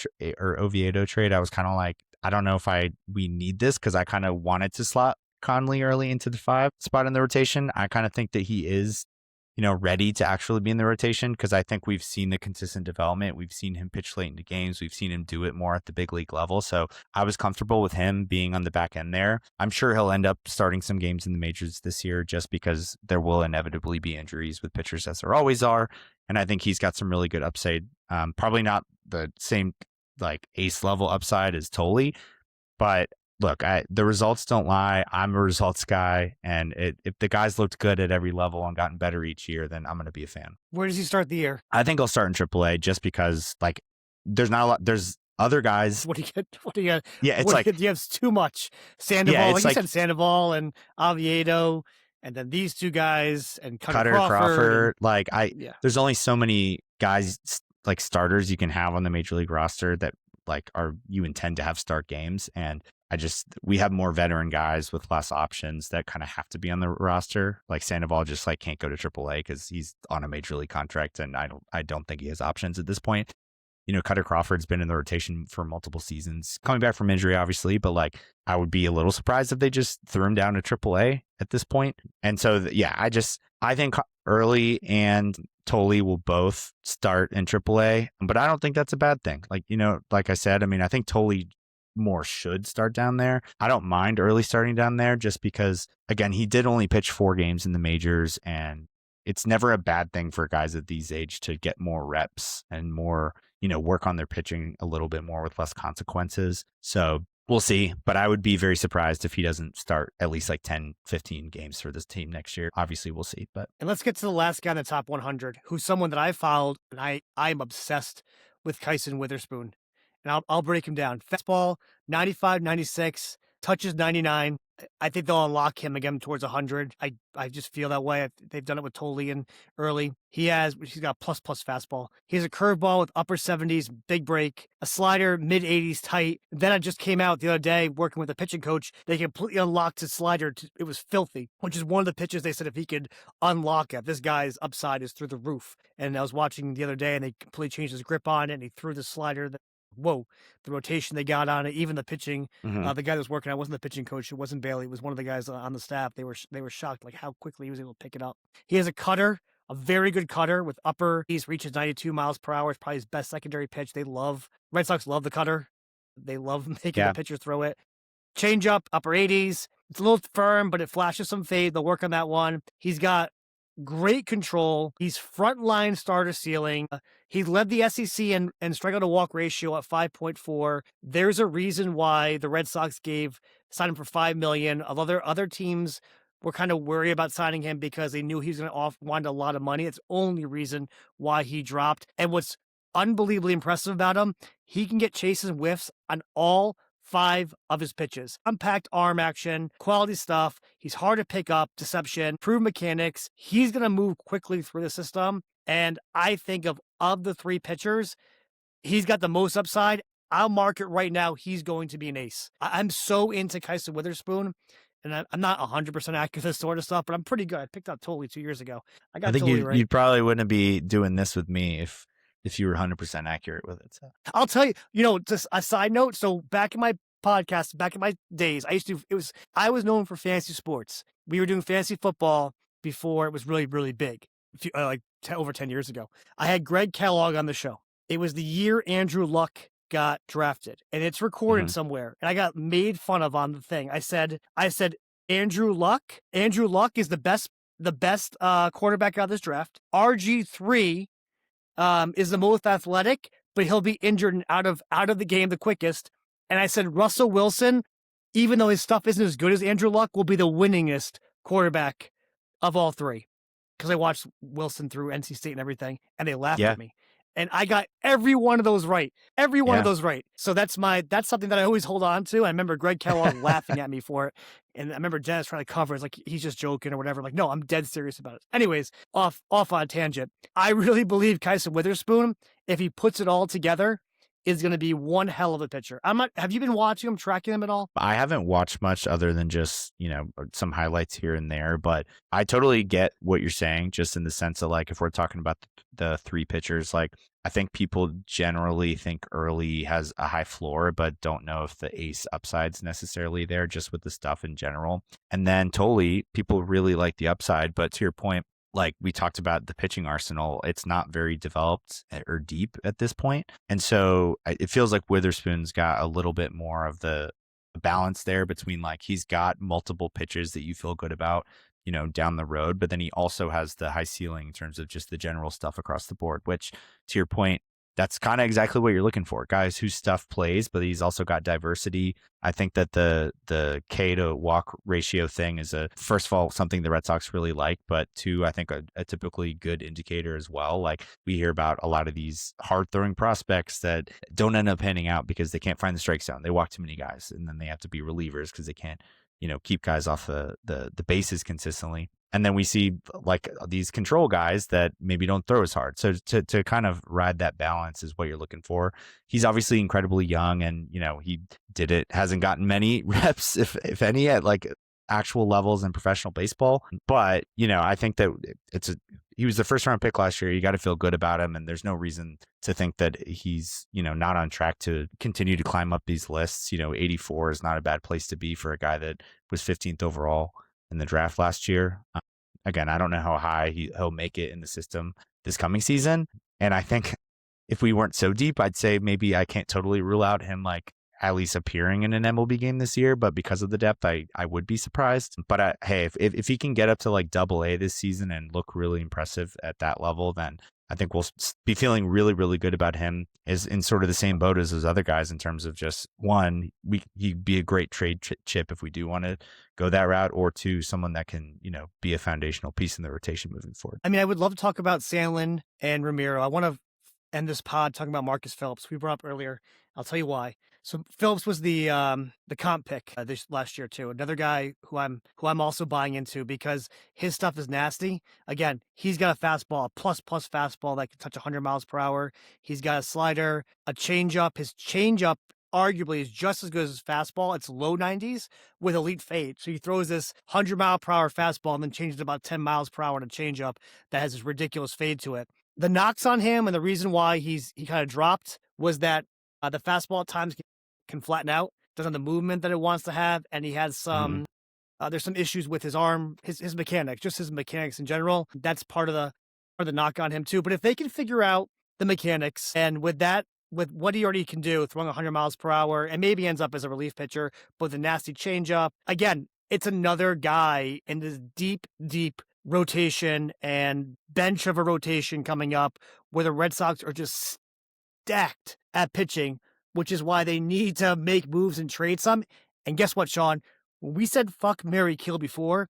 trade, I was kind of like, I don't know if we need this, because I kind of wanted to slot Connelly Early into the 5 spot in the rotation. I kind of think that he is, ready to actually be in the rotation, because I think we've seen the consistent development. We've seen him pitch late into games. We've seen him do it more at the big league level. So I was comfortable with him being on the back end there. I'm sure he'll end up starting some games in the majors this year, just because there will inevitably be injuries with pitchers, as there always are. And I think he's got some really good upside. Probably not the same like ace level upside as Tolle, but look, the results don't lie. I'm a results guy, and if the guys looked good at every level and gotten better each year, then I'm going to be a fan. Where does he start the year? I think he'll start in AAA, just because like there's not a lot. There's other guys. What do you get? Yeah, it's like you have too much. Sandoval, yeah, like you said, Sandoval and Oviedo, and then these 2 guys and Cutter Crawford. There's only so many guys like starters you can have on the major league roster that like you intend to have start games, and we have more veteran guys with less options that kind of have to be on the roster. Like Sandoval just like can't go to AAA because he's on a major league contract, and I don't think he has options at this point. Cutter Crawford's been in the rotation for multiple seasons, coming back from injury, obviously, but like I would be a little surprised if they just threw him down to AAA at this point. And so, I think Early and Tolle will both start in AAA, but I don't think that's a bad thing. Like, like I said, I mean, I think Tolle more should start down there. I don't mind Early starting down there, just because, again, he did only pitch 4 games in the majors, and it's never a bad thing for guys at these age to get more reps and more, work on their pitching a little bit more with less consequences. So we'll see, but I would be very surprised if he doesn't start at least like 10, 15 games for this team next year. Obviously, we'll see. And let's get to the last guy in the top 100, who's someone that I followed, and I'm obsessed with Kyson Witherspoon. And I'll break him down. Fastball, 95, 96, touches 99. I think they'll unlock him again towards 100. I just feel that way. They've done it with Tolle and Early. He's got plus fastball. He has a curveball with upper 70s, big break, a slider, mid 80s tight. Then I just came out the other day working with a pitching coach. They completely unlocked his slider. It was filthy, which is one of the pitches they said if he could unlock it, this guy's upside is through the roof. And I was watching the other day, and they completely changed his grip on it, and he threw the slider. Whoa, the rotation they got on it, even the pitching, the guy that was working, I wasn't the pitching coach, it wasn't Bailey, it was one of the guys on the staff. They were shocked like how quickly he was able to pick it up. He has a cutter, a very good cutter with upper, he reaches 92 miles per hour. It's probably his best secondary pitch. Red Sox love the cutter. They love making the pitcher throw it. Change up, upper 80s, It's a little firm, but it flashes some fade. They'll work on that one. He's got great control. He's frontline starter ceiling. He led the SEC in strikeout to walk ratio at 5.4. There's a reason why the Red Sox signed him for $5 million. Other teams were kind of worried about signing him because they knew he was going to want a lot of money. It's the only reason why he dropped. And what's unbelievably impressive about him, he can get chases and whiffs on all 5 of his pitches. Compact arm action, quality stuff. He's hard to pick up, deception, proven mechanics. He's going to move quickly through the system. And I think of the 3 pitchers, he's got the most upside. I'll mark it right now. He's going to be an ace. I'm so into Kyson Witherspoon, and I'm not 100% accurate with this sort of stuff, but I'm pretty good. I picked up Tolle 2 years ago. I think Tolle right. You probably wouldn't be doing this with me if you were 100% accurate with it. So. I'll tell you, just a side note. So back in my podcast, back in my days, I was known for fantasy sports. We were doing fantasy football before it was really, really big, over 10 years ago. I had Greg Kellogg on the show. It was the year Andrew Luck got drafted, and it's recorded somewhere. And I got made fun of on the thing. I said, Andrew Luck is the best quarterback out of this draft. RG3 is the most athletic, but he'll be injured and out of the game the quickest. And I said, Russell Wilson, even though his stuff isn't as good as Andrew Luck, will be the winningest quarterback of all 3. Because I watched Wilson through NC State and everything, and they laughed at me. And I got every one of those right. Every one of those right. So that's something that I always hold on to. I remember Greg Kellogg laughing at me for it. And I remember Dennis trying to cover. It's like, he's just joking or whatever. Like, no, I'm dead serious about it. Anyways, off on a tangent. I really believe Kyson Witherspoon, if he puts it all together, is going to be one hell of a pitcher. Have you been watching him, tracking him at all? I haven't watched much other than just, some highlights here and there, but I totally get what you're saying, just in the sense of if we're talking about the 3 pitchers, I think people generally think Early has a high floor, but don't know if the ace upside's necessarily there, just with the stuff in general. And then Tolle, people really like the upside, but to your point, we talked about the pitching arsenal, it's not very developed or deep at this point. And so it feels like Witherspoon's got a little bit more of the balance there between he's got multiple pitches that you feel good about, down the road, but then he also has the high ceiling in terms of just the general stuff across the board, which, to your point, that's kind of exactly what you're looking for. Guys whose stuff plays, but he's also got diversity. I think that the K to walk ratio thing is first of all, something the Red Sox really like, but 2, I think a typically good indicator as well. We hear about a lot of these hard throwing prospects that don't end up panning out because they can't find the strike zone. They walk too many guys, and then they have to be relievers because they can't, keep guys off the bases consistently. And then we see these control guys that maybe don't throw as hard. So to kind of ride that balance is what you're looking for. He's obviously incredibly young, and he hasn't gotten many reps, if any, at actual levels in professional baseball. But I think that he was the first round pick last year. You got to feel good about him, and there's no reason to think that he's not on track to continue to climb up these lists. 84 is not a bad place to be for a guy that was 15th overall in the draft last year. Again, I don't know how high he'll make it in the system this coming season. And I think if we weren't so deep, I'd say maybe I can't totally rule out him at least appearing in an MLB game this year. But because of the depth, I would be surprised. But hey, if he can get up to AA this season and look really impressive at that level, then I think we'll be feeling really, really good about him. Is in sort of the same boat as those other guys in terms of just, 1, he'd be a great trade chip if we do want to go that route, or 2, someone that can, be a foundational piece in the rotation moving forward. I mean, I would love to talk about Sandlin and Ramiro. I want to end this pod talking about Marcus Phillips. We brought up earlier. I'll tell you why. So Phillips was the comp pick this last year too. Another guy who I'm also buying into because his stuff is nasty. Again, he's got a fastball, a plus fastball that can touch 100 miles per hour. He's got a slider, a changeup. His changeup arguably is just as good as his fastball. It's low 90s with elite fade. So he throws this 100 mile per hour fastball and then changes it about 10 miles per hour in a changeup that has this ridiculous fade to it. The knocks on him and the reason why he kind of dropped was that the fastball at times can flatten out, doesn't have the movement that it wants to have, and he has some there's some issues with his arm, his mechanics, just his mechanics in general. That's part of the knock on him too. But if they can figure out the mechanics, and with what he already can do, throwing 100 miles per hour, and maybe ends up as a relief pitcher, but the nasty changeup, again, it's another guy in this deep, deep rotation and bench of a rotation coming up where the Red Sox are just stacked at pitching, which is why they need to make moves and trade some. And guess what, Sean? When we said fuck, marry, kill before,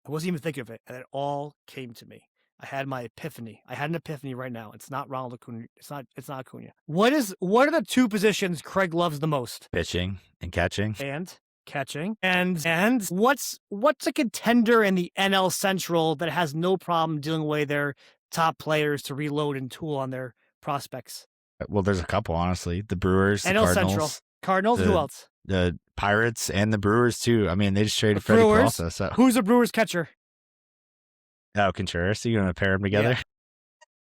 I wasn't even thinking of it, and it all came to me. I had my epiphany. I had an epiphany right now. It's not Ronald Acuna. It's not Acuna. What are the two positions Craig loves the most? Pitching and catching. And catching. And what's a contender in the NL Central that has no problem dealing away their top players to reload and tool on their prospects? Well, there's a couple, honestly. The Brewers, the NL Cardinals. Central. Cardinals, who else? The Pirates and the Brewers, too. I mean, they just traded The Freddie Brewers? Peralta. So. Who's the Brewers catcher? Oh, Contreras. You're going to pair them together? Yeah.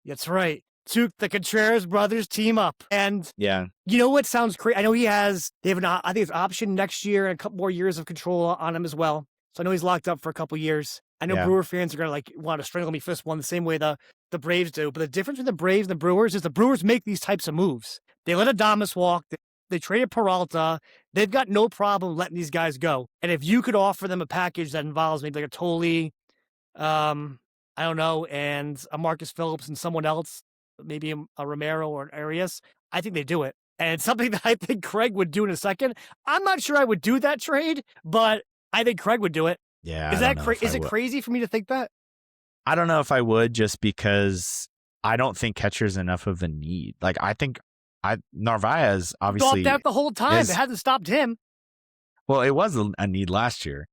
That's right. The Contreras brothers team up. And Yeah. you know what sounds crazy? I know they have I think it's option next year and a couple more years of control on him as well. So I know he's locked up for a couple years. I know Brewer fans are going to want to strangle me for this one the same way the Braves do. But the difference between the Braves and the Brewers is the Brewers make these types of moves. They let Adames walk. They traded Peralta. They've got no problem letting these guys go. And if you could offer them a package that involves maybe like a Tolle, I don't know, and a Marcus Phillips and someone else, maybe a Romero or an Arias, I think they do it. And it's something that I think Craig would do in a second. I'm not sure I would do that trade, but I think Craig would do it. Yeah. Is it crazy for me to think that? I don't know if I would, just because I don't think catcher's enough of a need. Like, I think Narvaez obviously thought that the whole time. It hasn't stopped him. Well, it was a need last year,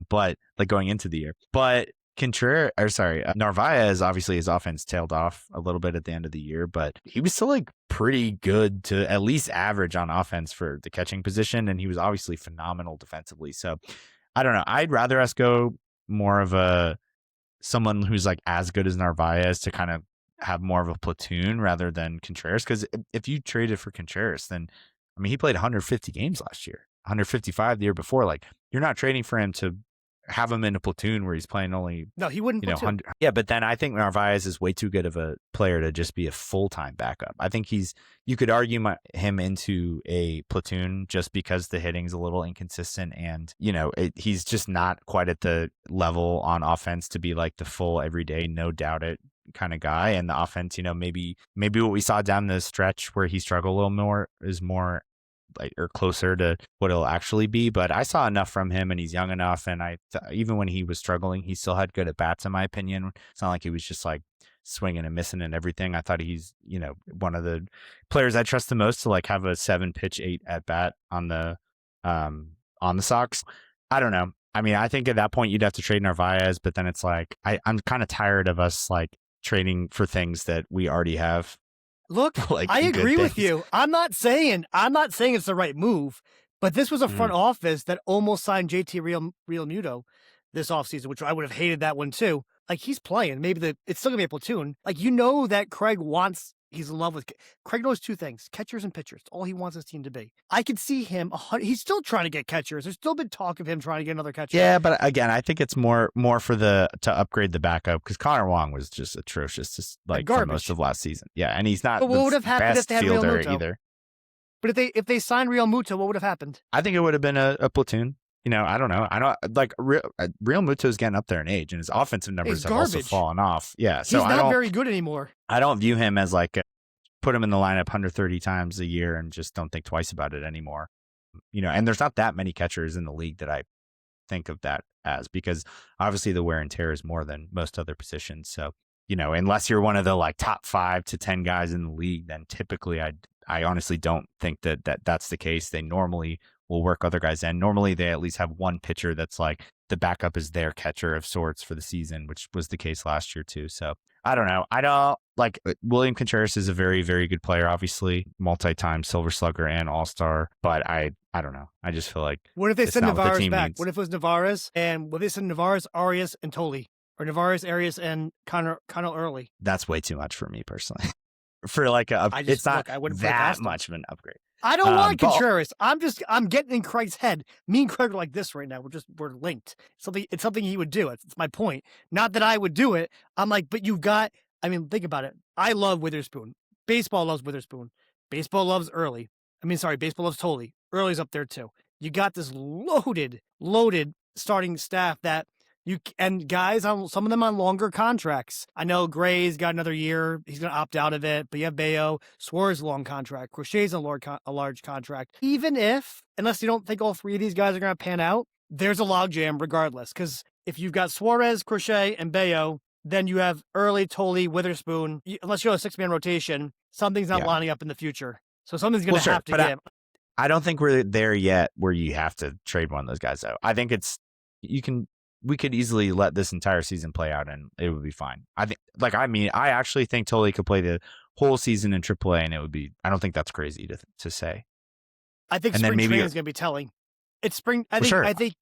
but like going into the year. But Narvaez, obviously his offense tailed off a little bit at the end of the year, but he was still like pretty good to at least average on offense for the catching position. And he was obviously phenomenal defensively. So I don't know. I'd rather us go more of someone who's like as good as Narvaez to kind of have more of a platoon rather than Contreras. Because if you traded for Contreras, then, I mean, he played 150 games last year, 155 the year before. Like, you're not trading for him to have him in a platoon where he's playing only. No, he wouldn't. 100. Yeah, but then I think Narvaez is way too good of a player to just be a full-time backup. I think you could argue him into a platoon just because the hitting's a little inconsistent, and he's just not quite at the level on offense to be like the full everyday, no doubt it kind of guy. And the offense, maybe what we saw down the stretch where he struggled a little more is more like, or closer to what it'll actually be. But I saw enough from him, and he's young enough. And even when he was struggling, he still had good at bats, in my opinion. It's not like he was just like swinging and missing and everything. I thought he's, one of the players I trust the most to like have a 7-pitch 8 at bat on the Sox. I don't know. I mean, I think at that point you'd have to trade Narvaez, but then it's like, I'm kind of tired of us like trading for things that we already have. Look, like, I agree with you. I'm not saying it's the right move, but this was a front office that almost signed JT Realmuto this offseason, which I would have hated that one too. Like, he's playing. Maybe it's still going to be a platoon. Like, that Craig he's in love with. Craig knows two things: catchers and pitchers. All he wants his team to be. I could see him. He's still trying to get catchers. There's still been talk of him trying to get another catcher. Yeah, but again, I think it's more for to upgrade the backup, because Connor Wong was just atrocious, just like for most of last season. Yeah, and he's not but what would have happened if they had fielder Realmuto? Either. But if they signed Realmuto, what would have happened? I think it would have been a platoon. I don't know. I know, like, Realmuto's getting up there in age, and his offensive numbers have also fallen off. Yeah, so he's not very good anymore. I don't view him as like put him in the lineup 130 times a year and just don't think twice about it anymore. And there's not that many catchers in the league that I think of that as, because obviously the wear and tear is more than most other positions. So, unless you're one of the like top 5 to 10 guys in the league, then typically I honestly don't think that's the case. They normally will work other guys in. Normally they at least have one pitcher that's like the backup is their catcher of sorts for the season, which was the case last year too. So I don't know. I don't like William Contreras is a very, very good player, obviously multi-time Silver Slugger and All-Star, but I don't know. I just feel like, what if they send Narvaez back? What if it was Narvaez and what if they send Narvaez, Arias, and Tolle, or Narvaez, Arias, and Connelly Early? That's way too much for me personally. For like it's not that much of an upgrade. I don't want Contreras. I'm getting in Craig's head. Me and Craig are like this right now. We're linked. It's something he would do. It's my point. Not that I would do it. I'm like, but think about it. I love Witherspoon. Baseball loves Witherspoon. Baseball loves Early. Baseball loves Tolle. Early's up there too. You got this loaded starting staff that and guys, some of them on longer contracts. I know Gray's got another year. He's going to opt out of it, but you have Bayo, Suarez long contract, Crochet's a large contract. Even if, unless you don't think all three of these guys are going to pan out, there's a logjam regardless. Because if you've got Suarez, Crochet, and Bayo, then you have Early, Tolle, Witherspoon. Unless you have a 6-man rotation, something's not lining up in the future. So something's going to have to give. I don't think we're there yet where you have to trade one of those guys out. I think we could easily let this entire season play out and it would be fine. I actually think Tolle could play the whole season in AAA and I don't think that's crazy to say. I think spring training is going to be telling. It's spring. I think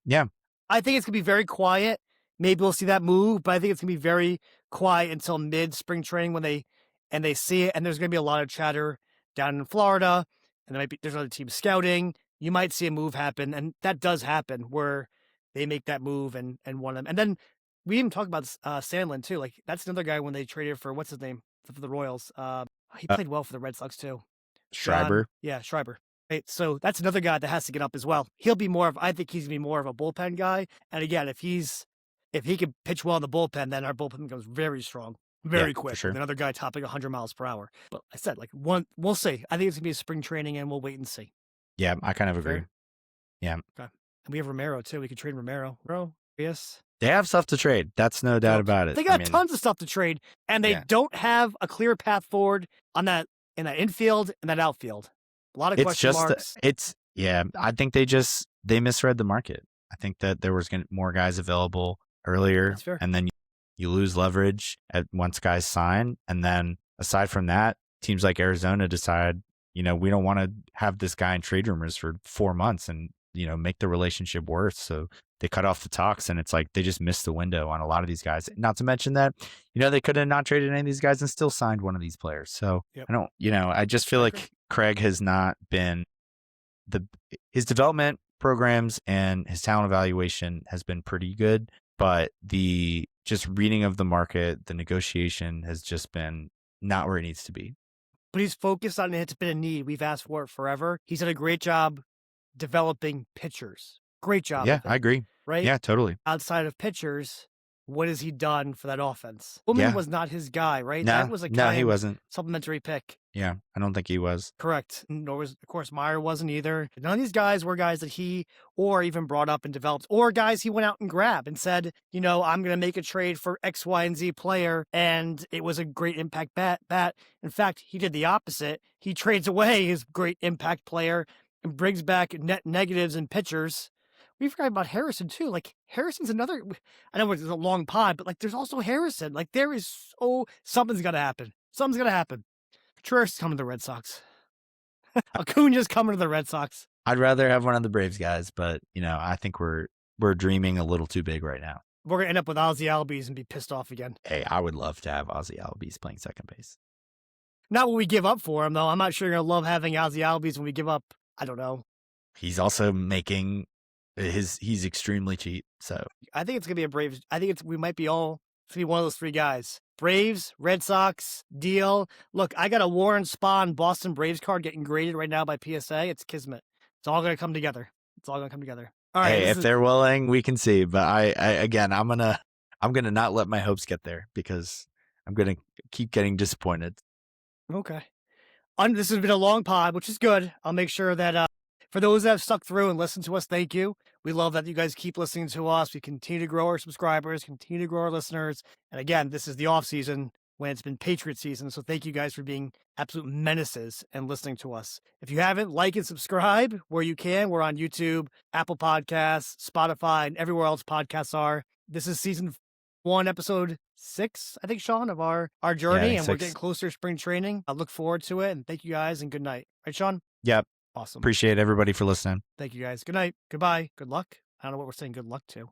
it's going to be very quiet. Maybe we'll see that move, but I think it's going to be very quiet until mid spring training when they see it. And there's going to be a lot of chatter down in Florida, and there's other teams scouting. You might see a move happen, and that does happen where they make that move and one of them. And then we even talk about Sandlin too. Like that's another guy when they traded for what's his name for the Royals. He played well for the Red Sox too. Schreiber. Schreiber. Right. So that's another guy that has to get up as well. I think he's gonna be more of a bullpen guy. And again, if he can pitch well in the bullpen, then our bullpen becomes very strong, very quick. Sure. Another guy topping 100 miles per hour. But I said we'll see. I think it's gonna be a spring training, and we'll wait and see. Yeah, I kind of agree. Fair? Yeah. Okay. And we have Romero too. We could trade Romero. Arias. They have stuff to trade. That's no doubt about it. They got tons of stuff to trade, and they don't have a clear path forward in that infield and that outfield. A lot of question marks. I think they misread the market. I think that there was more guys available earlier, and then you lose leverage once guys sign, and then aside from that, teams like Arizona decide, we don't want to have this guy in trade rumors for 4 months and make the relationship worse. So they cut off the talks, and it's like they just missed the window on a lot of these guys. Not to mention that, they could have not traded any of these guys and still signed one of these players. So I just feel like Craig has not been his development programs and his talent evaluation has been pretty good, but the just reading of the market, the negotiation has just been not where it needs to be. But he's focused on it's been a need. We've asked for it forever. He's done a great job developing pitchers. Great job. Yeah, I agree. Right? Yeah, totally. Outside of pitchers, what has he done for that offense? Woman was not his guy, right? That was he wasn't. Supplementary pick. Yeah, I don't think he was. Correct. Nor was, of course, Meyer wasn't either. None of these guys were guys that he or even brought up and developed, or guys he went out and grabbed and said, I'm going to make a trade for X, Y, and Z player, and it was a great impact bat. In fact, he did the opposite. He trades away his great impact player and brings back net negatives and pitchers. We forgot about Harrison too. Like Harrison's another. I know it's a long pod, but there's also Harrison. There is something's gonna happen. Something's gonna happen. Contreras coming to the Red Sox. Acuna's coming to the Red Sox. I'd rather have one of the Braves guys, but I think we're dreaming a little too big right now. We're gonna end up with Ozzie Albies and be pissed off again. Hey, I would love to have Ozzie Albies playing second base. Not what we give up for him though. I'm not sure you're gonna love having Ozzie Albies when we give up. I don't know. He's also making. He's extremely cheap, so I think it's gonna be a Braves. I think we might be all to be one of those three guys: Braves, Red Sox, deal. Look, I got a Warren Spahn Boston Braves card getting graded right now by PSA. It's kismet. It's all gonna come together. All right. Hey, if they're willing, we can see. But I'm gonna not let my hopes get there because I'm gonna keep getting disappointed. Okay. This has been a long pod, which is good. I'll make sure that. For those that have stuck through and listened to us, thank you. We love that you guys keep listening to us. We continue to grow our subscribers, continue to grow our listeners. And again, this is the off season when it's been Patriot season. So thank you guys for being absolute menaces and listening to us. If you haven't, like and subscribe where you can. We're on YouTube, Apple Podcasts, Spotify, and everywhere else podcasts are. This is season 1, episode 6, I think, Sean, of our journey. And 6. We're getting closer to spring training. I look forward to it. And thank you guys and good night. Right, Sean? Yep. Awesome. Appreciate everybody for listening. Thank you guys. Good night. Goodbye. Good luck. I don't know what we're saying good luck to.